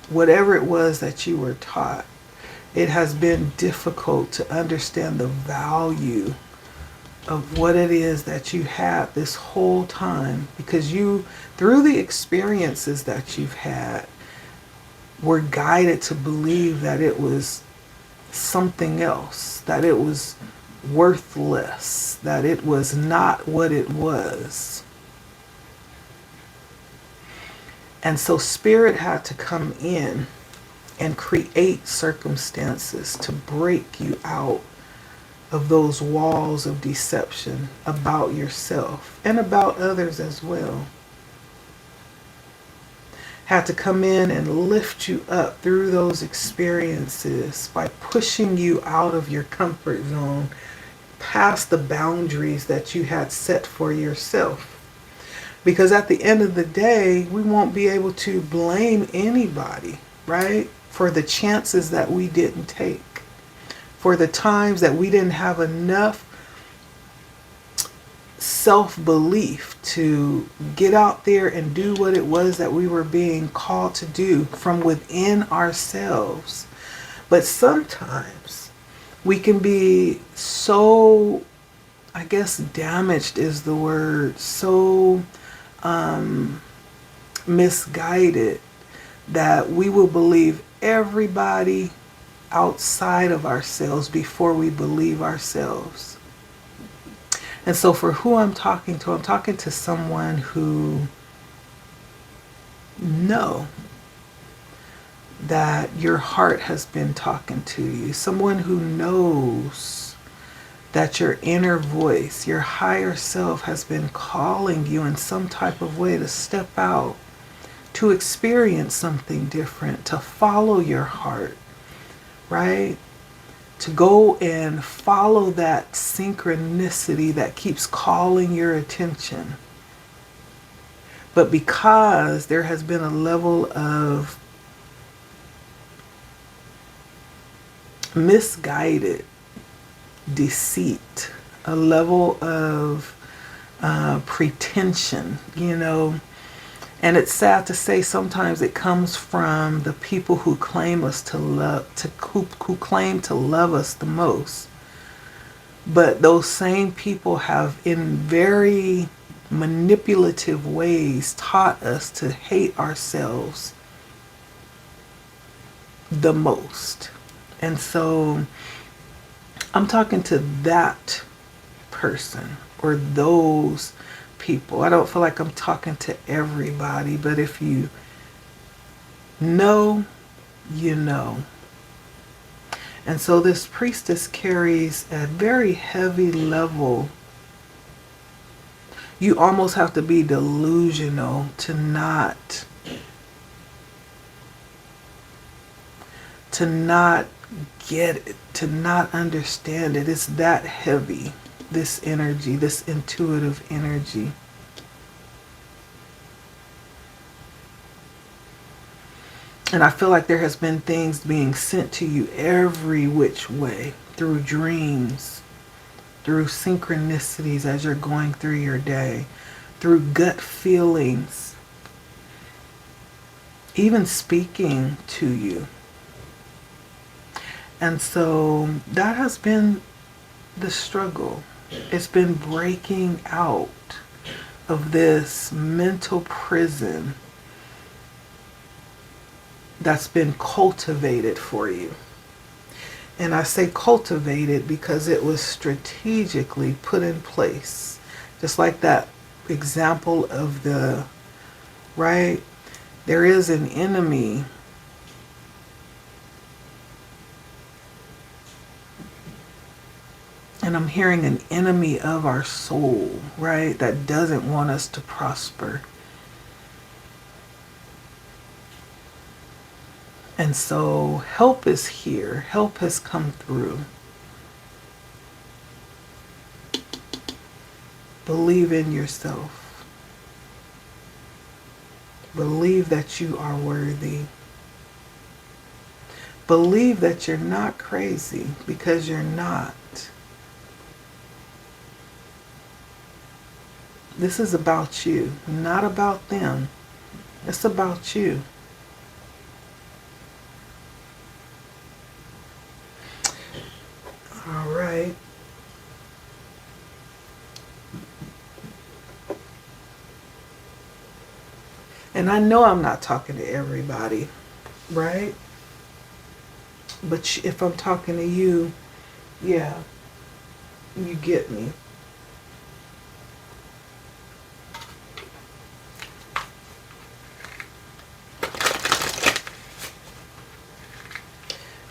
whatever it was that you were taught, it has been difficult to understand the value of what it is that you had this whole time, because you, through the experiences that you've had, were guided to believe that it was something else, that it was worthless, that it was not what it was. And so Spirit had to come in and create circumstances to break you out of those walls of deception about yourself and about others as well. Had to come in and lift you up through those experiences by pushing you out of your comfort zone, past the boundaries that you had set for yourself. Because at the end of the day, we won't be able to blame anybody, right? For the chances that we didn't take, for the times that we didn't have enough self-belief to get out there and do what it was that we were being called to do from within ourselves. But sometimes we can be so, I guess damaged is the word, so misguided that we will believe everybody outside of ourselves before we believe ourselves. And so for who I'm talking to someone who know that your heart has been talking to you, someone who knows that your inner voice, your higher self has been calling you in some type of way to step out, to experience something different, to follow your heart, right? To go and follow that synchronicity that keeps calling your attention. But because there has been a level of misguided deceit, a level of pretension, and it's sad to say sometimes it comes from the people who claim us to love, who claim to love us the most. But those same people have in very manipulative ways taught us to hate ourselves the most. And so I'm talking to that person or those people. I don't feel like I'm talking to everybody, but if you know, you know. And so this priestess carries a very heavy level. You almost have to be delusional to not get it, to not understand it. It's that heavy, this energy, this intuitive energy. And I feel like there has been things being sent to you every which way, through dreams, through synchronicities as you're going through your day, through gut feelings, even speaking to you. And so that has been the struggle. It's been breaking out of this mental prison that's been cultivated for you. And I say cultivated because it was strategically put in place. Just like that example of right? There is an enemy and I'm hearing an enemy of our soul, right? That doesn't want us to prosper. And so help is here. Help has come through. Believe in yourself. Believe that you are worthy. Believe that you're not crazy, because you're not. This is about you, not about them. It's about you. All right. And I know I'm not talking to everybody, right? But if I'm talking to you, yeah, you get me.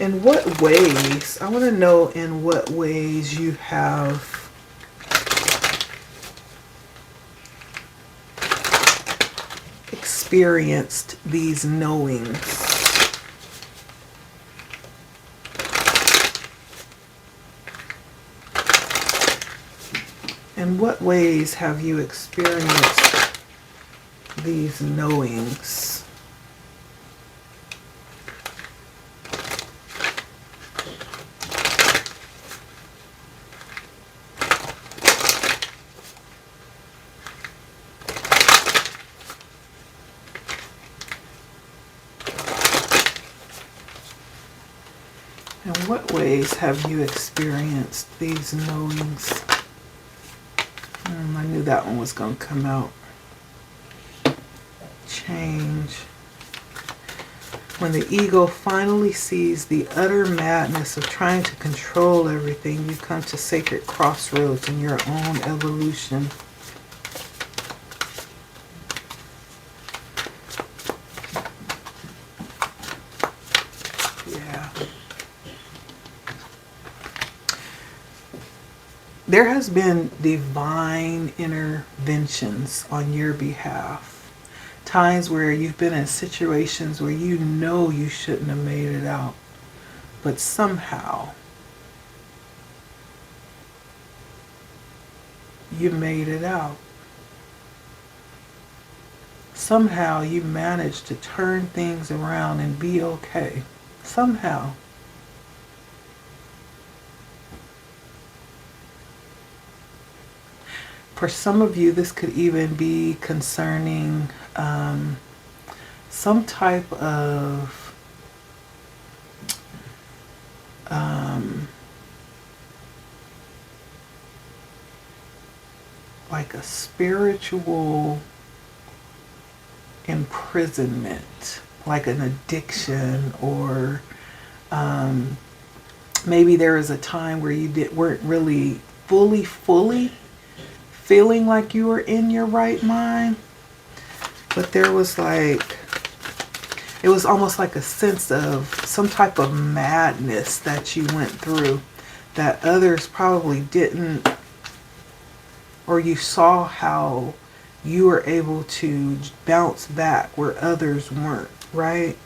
In what ways, I want to know in what ways you have experienced these knowings. In what ways have you experienced these knowings. In what ways have you experienced these knowings? I knew that one was going to come out. Change. When the ego finally sees the utter madness of trying to control everything, you come to sacred crossroads in your own evolution. Yeah. There has been divine interventions on your behalf. Times where you've been in situations where you know you shouldn't have made it out, but somehow you made it out. Somehow you managed to turn things around and be okay. Somehow. For some of you, this could even be concerning some type of like a spiritual imprisonment, like an addiction, or maybe there was a time where you weren't really fully feeling like you were in your right mind, but there was like, it was almost like a sense of some type of madness that you went through that others probably didn't, or you saw how you were able to bounce back where others weren't, right?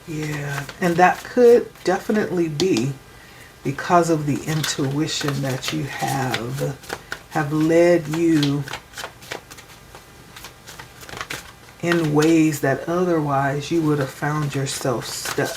Yeah, and that could definitely be because of the intuition that you have led you in ways that otherwise you would have found yourself stuck.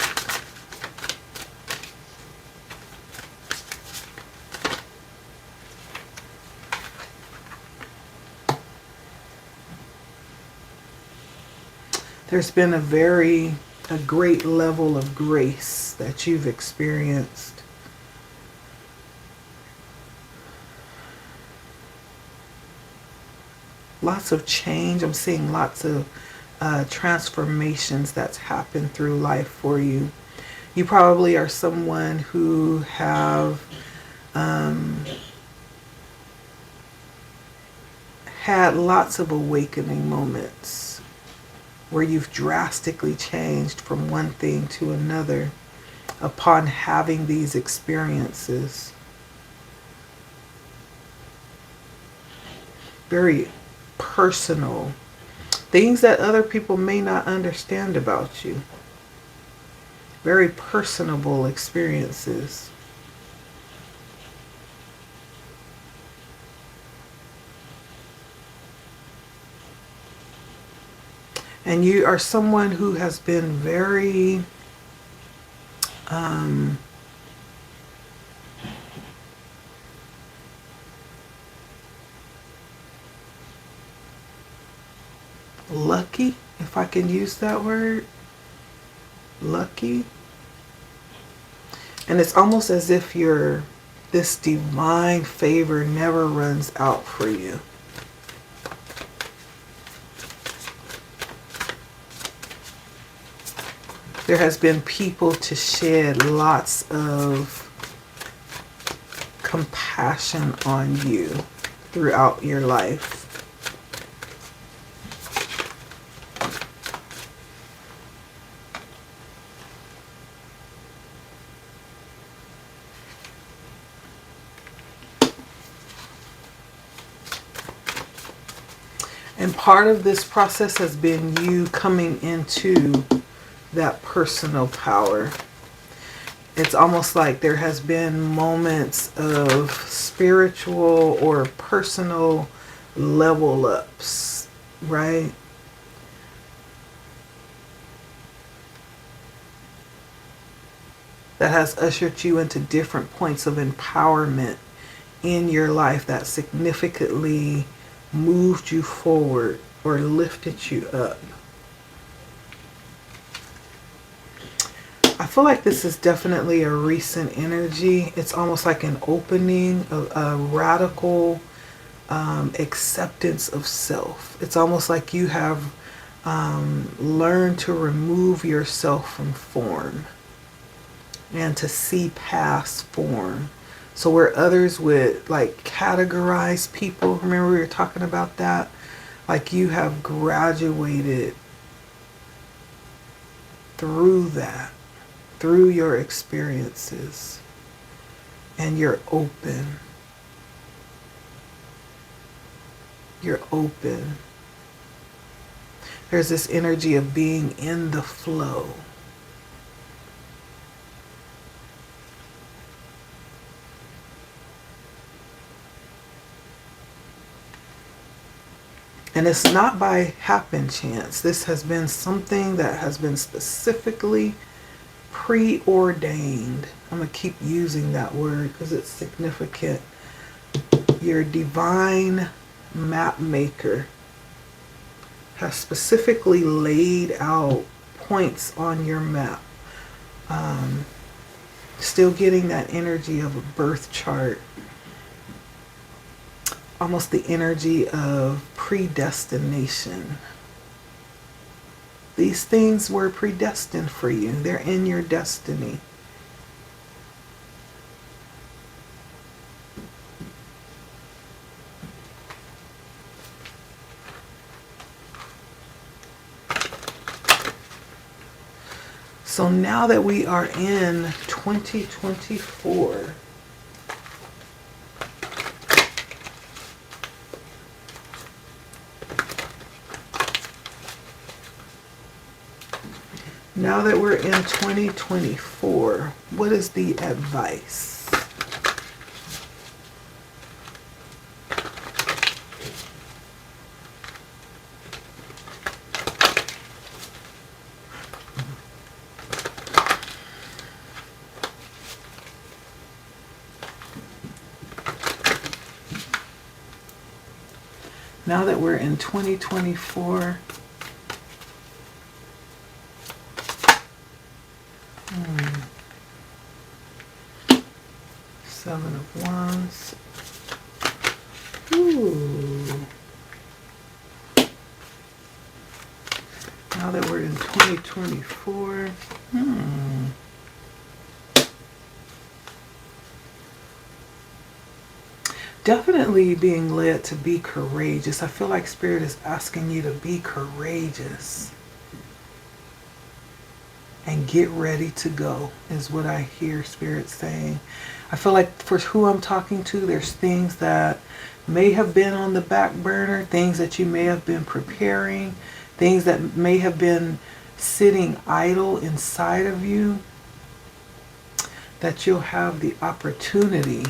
There's been a great level of grace that you've experienced. Lots of change. I'm seeing lots of transformations that's happened through life for you. You probably are someone who have had lots of awakening moments where you've drastically changed from one thing to another upon having these experiences. Very personal. Things that other people may not understand about you. Very personable experiences. And you are someone who has been very lucky, if I can use that word. Lucky. And it's almost as if this divine favor never runs out for you. There has been people to shed lots of compassion on you throughout your life. And part of this process has been you coming into that personal power. It's almost like there has been moments of spiritual or personal level ups, right? That has ushered you into different points of empowerment in your life that significantly moved you forward or lifted you up. I feel like this is definitely a recent energy. It's almost like an opening, a radical acceptance of self. It's almost like you have learned to remove yourself from form and to see past form. So where others would like categorize people, remember we were talking about that? Like you have graduated through that, through your experiences, and you're open. You're open. There's this energy of being in the flow. And it's not by happen chance. This has been something that has been specifically preordained. I'm going to keep using that word because it's significant. Your divine map maker has specifically laid out points on your map. Still getting that energy of a birth chart. Almost the energy of predestination. These things were predestined for you. They're in your destiny. So now that we are in 2024, now that we're in 2024, what is the advice? Now that we're in 2024, Seven of Wands. Ooh. Now that we're in 2024, definitely being led to be courageous. I feel like Spirit is asking you to be courageous and get ready to go, is what I hear Spirit saying. I feel like for who I'm talking to, there's things that may have been on the back burner, things that you may have been preparing, things that may have been sitting idle inside of you, that you'll have the opportunity.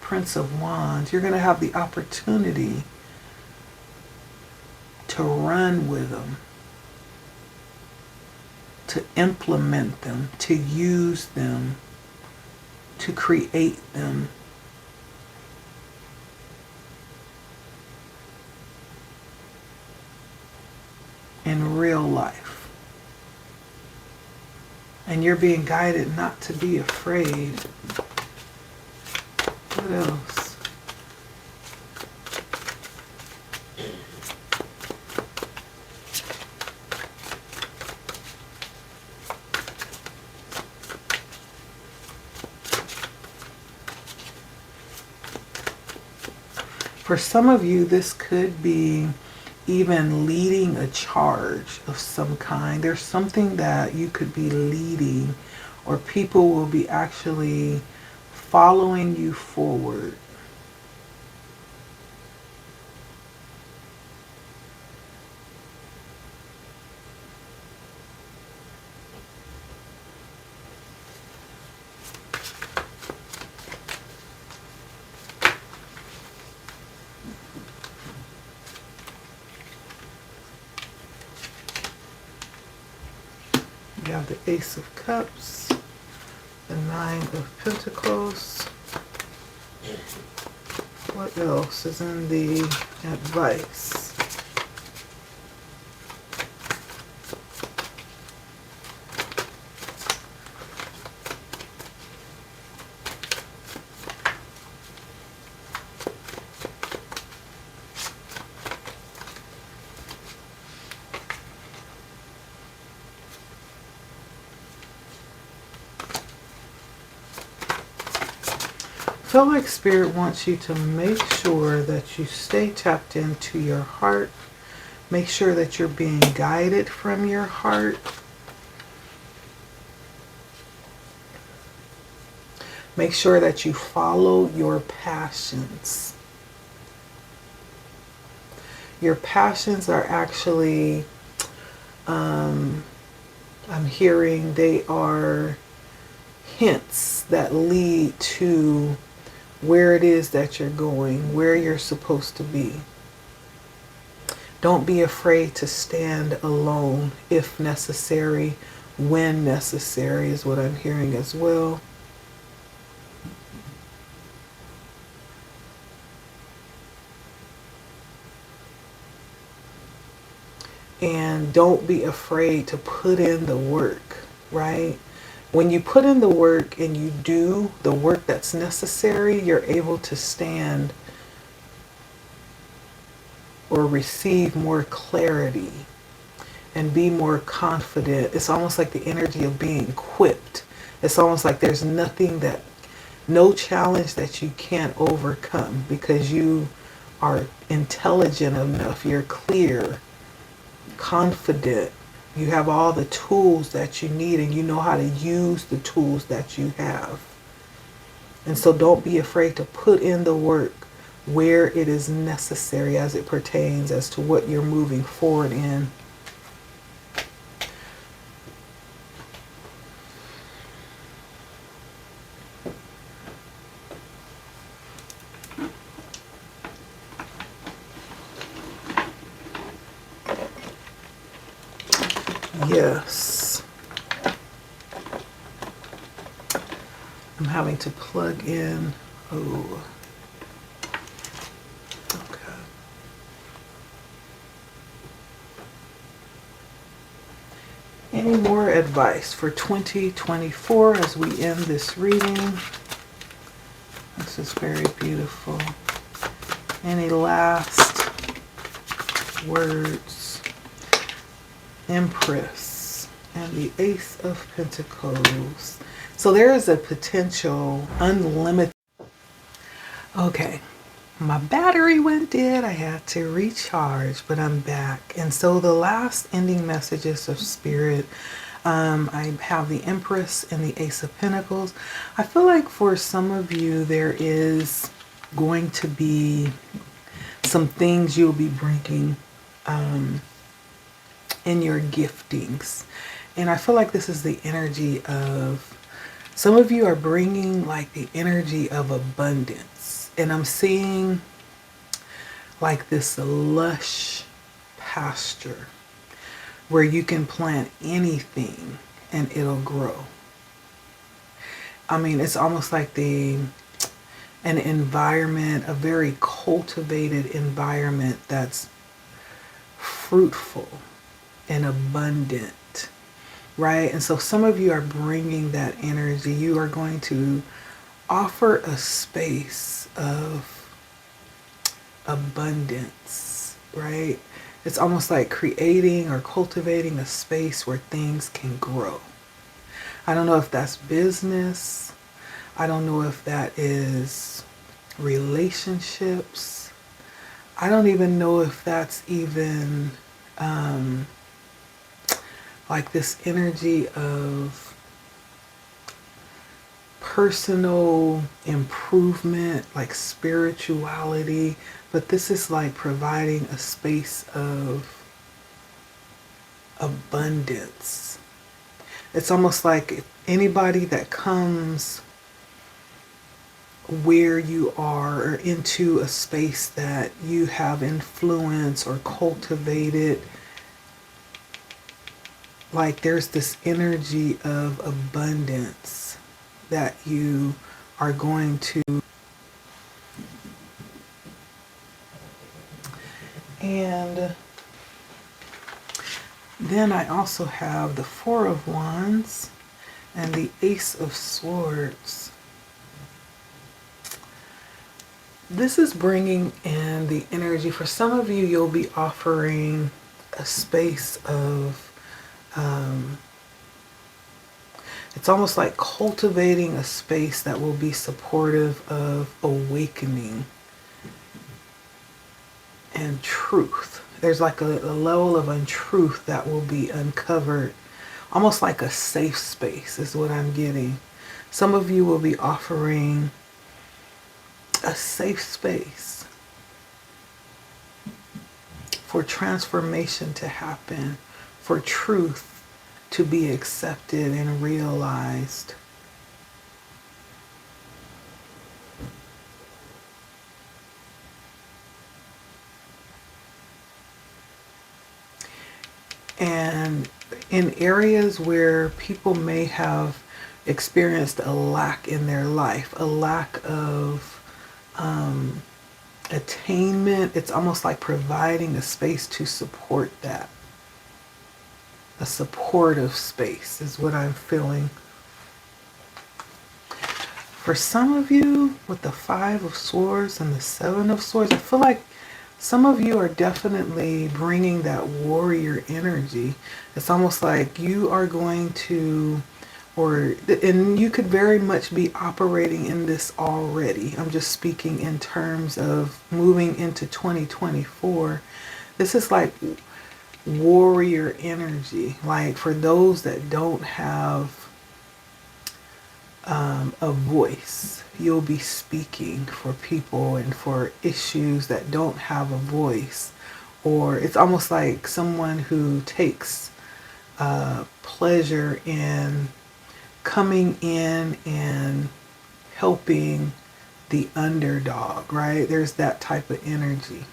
Prince of Wands, you're going to have the opportunity to run with them, to implement them, to use them, to create them. In real life. And you're being guided not to be afraid. What else? For some of you, this could be even leading a charge of some kind. There's something that you could be leading, or people will be actually following you forward. have the Ace of Cups, the Nine of Pentacles. What else is in the advice? I feel like Spirit wants you to make sure that you stay tapped into your heart. Make sure that you're being guided from your heart. Make sure that you follow your passions. Your passions are actually, I'm hearing they are hints that lead to where it is that you're going, where you're supposed to be. Don't be afraid to stand alone if necessary, when necessary is what I'm hearing as well. And don't be afraid to put in the work, right? When you put in the work and you do the work that's necessary, you're able to stand or receive more clarity and be more confident. It's almost like the energy of being equipped. It's almost like there's no challenge that you can't overcome because you are intelligent enough, you're clear, confident. You have all the tools that you need and you know how to use the tools that you have. And so don't be afraid to put in the work where it is necessary as it pertains as to what you're moving forward in. Yes. I'm having to plug in. Oh. Okay. Any more advice for 2024 as we end this reading? This is very beautiful. Any last words? Empress and the Ace of Pentacles. So there is a potential unlimited. Okay, my battery went dead. I had to recharge, but I'm back. And so the last ending messages of Spirit, I have the Empress and the Ace of Pentacles. I feel like for some of you there is going to be some things you'll be bringing in your giftings. And I feel like this is the energy of, some of you are bringing like the energy of abundance. And I'm seeing like this lush pasture where you can plant anything and it'll grow. I mean, it's almost like an environment, a very cultivated environment that's fruitful and abundant, right? And so some of you are bringing that energy. You are going to offer a space of abundance, right? It's almost like creating or cultivating a space where things can grow. I don't know if that's business. I don't know if that is relationships. I don't even know if that's even like this energy of personal improvement, like spirituality, but this is like providing a space of abundance. It's almost like anybody that comes where you are or into a space that you have influence or cultivated, like there's this energy of abundance that you are going to. And then I also have the Four of Wands and the Ace of Swords. This is bringing in the energy. For some of you, you'll be offering a space of, it's almost like cultivating a space that will be supportive of awakening and truth. There's like a level of untruth that will be uncovered, almost like a safe space is what I'm getting. Some of you will be offering a safe space for transformation to happen, for truth to be accepted and realized. And in areas where people may have experienced a lack in their life, a lack of attainment, it's almost like providing a space to support that. A supportive space is what I'm feeling. For some of you, with the Five of Swords and the Seven of Swords, I feel like some of you are definitely bringing that warrior energy. It's almost like you are going to, and you could very much be operating in this already. I'm just speaking in terms of moving into 2024. This is like warrior energy. Like for those that don't have a voice, you'll be speaking for people and for issues that don't have a voice. Or it's almost like someone who takes pleasure in coming in and helping the underdog, right? There's that type of energy.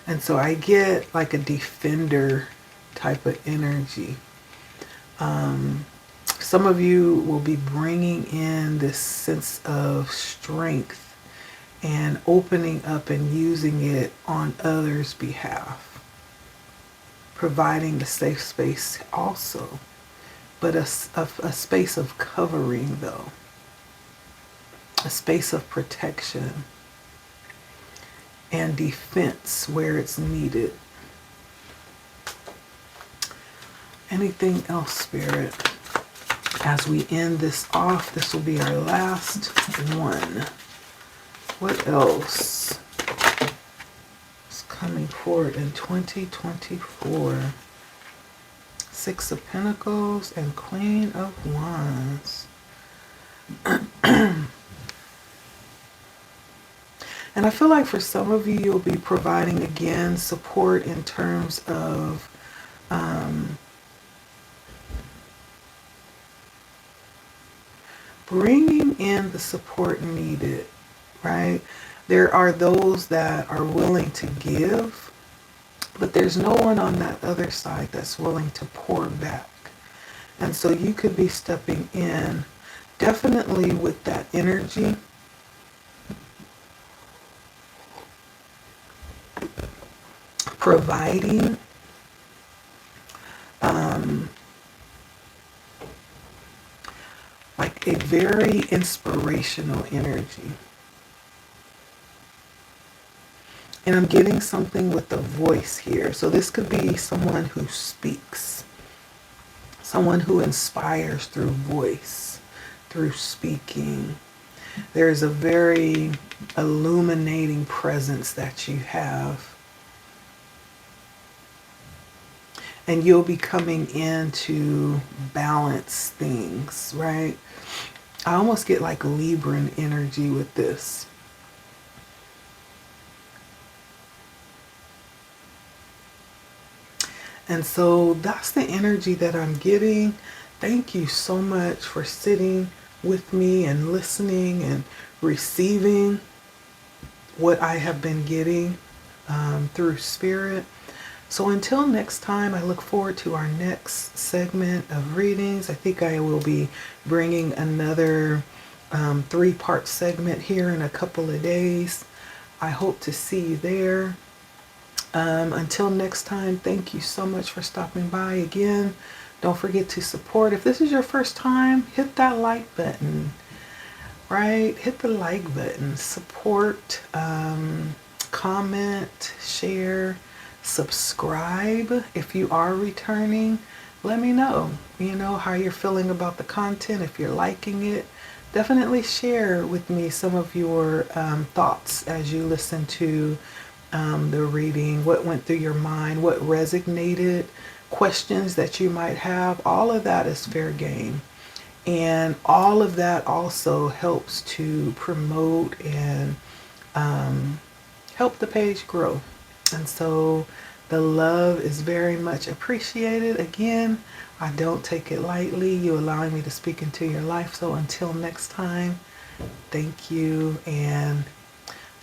And so I get like a defender type of energy. Some of you will be bringing in this sense of strength and opening up and using it on others' behalf, providing the safe space also, but a space of covering though, a space of protection and defense where it's needed. Anything else, Spirit? As we end this off, this will be our last one. What else is coming forward in 2024? Six of Pentacles and Queen of Wands. And I feel like for some of you, you'll be providing, again, support in terms of bringing in the support needed, right? There are those that are willing to give, but there's no one on that other side that's willing to pour back. And so you could be stepping in definitely with that energy. Providing like a very inspirational energy. And I'm getting something with the voice here. So this could be someone who speaks, someone who inspires through voice, through speaking. There's a very illuminating presence that you have. And you'll be coming in to balance things, right? I almost get like Libran energy with this. And so that's the energy that I'm getting. Thank you so much for sitting with me and listening and receiving what I have been getting through Spirit. So until next time, I look forward to our next segment of readings. I think I will be bringing another 3-part segment here in a couple of days. I hope to see you there. Until next time, thank you so much for stopping by again. Don't forget to support. If this is your first time, hit that like button, right? Hit the like button. Support, comment, share, subscribe. If you are returning, let me know, how you're feeling about the content. If you're liking it, definitely share with me some of your thoughts as you listen to the reading, what went through your mind, what resonated, questions that you might have. All of that is fair game. And all of that also helps to promote and help the page grow. And so the love is very much appreciated. Again, I don't take it lightly, you allowing me to speak into your life. So until next time, thank you, and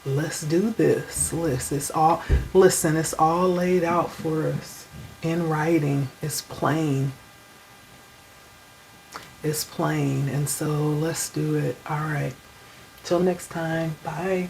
let's do this. It's all laid out for us in writing. It's plain. And so let's do it. All right. Till next time. Bye.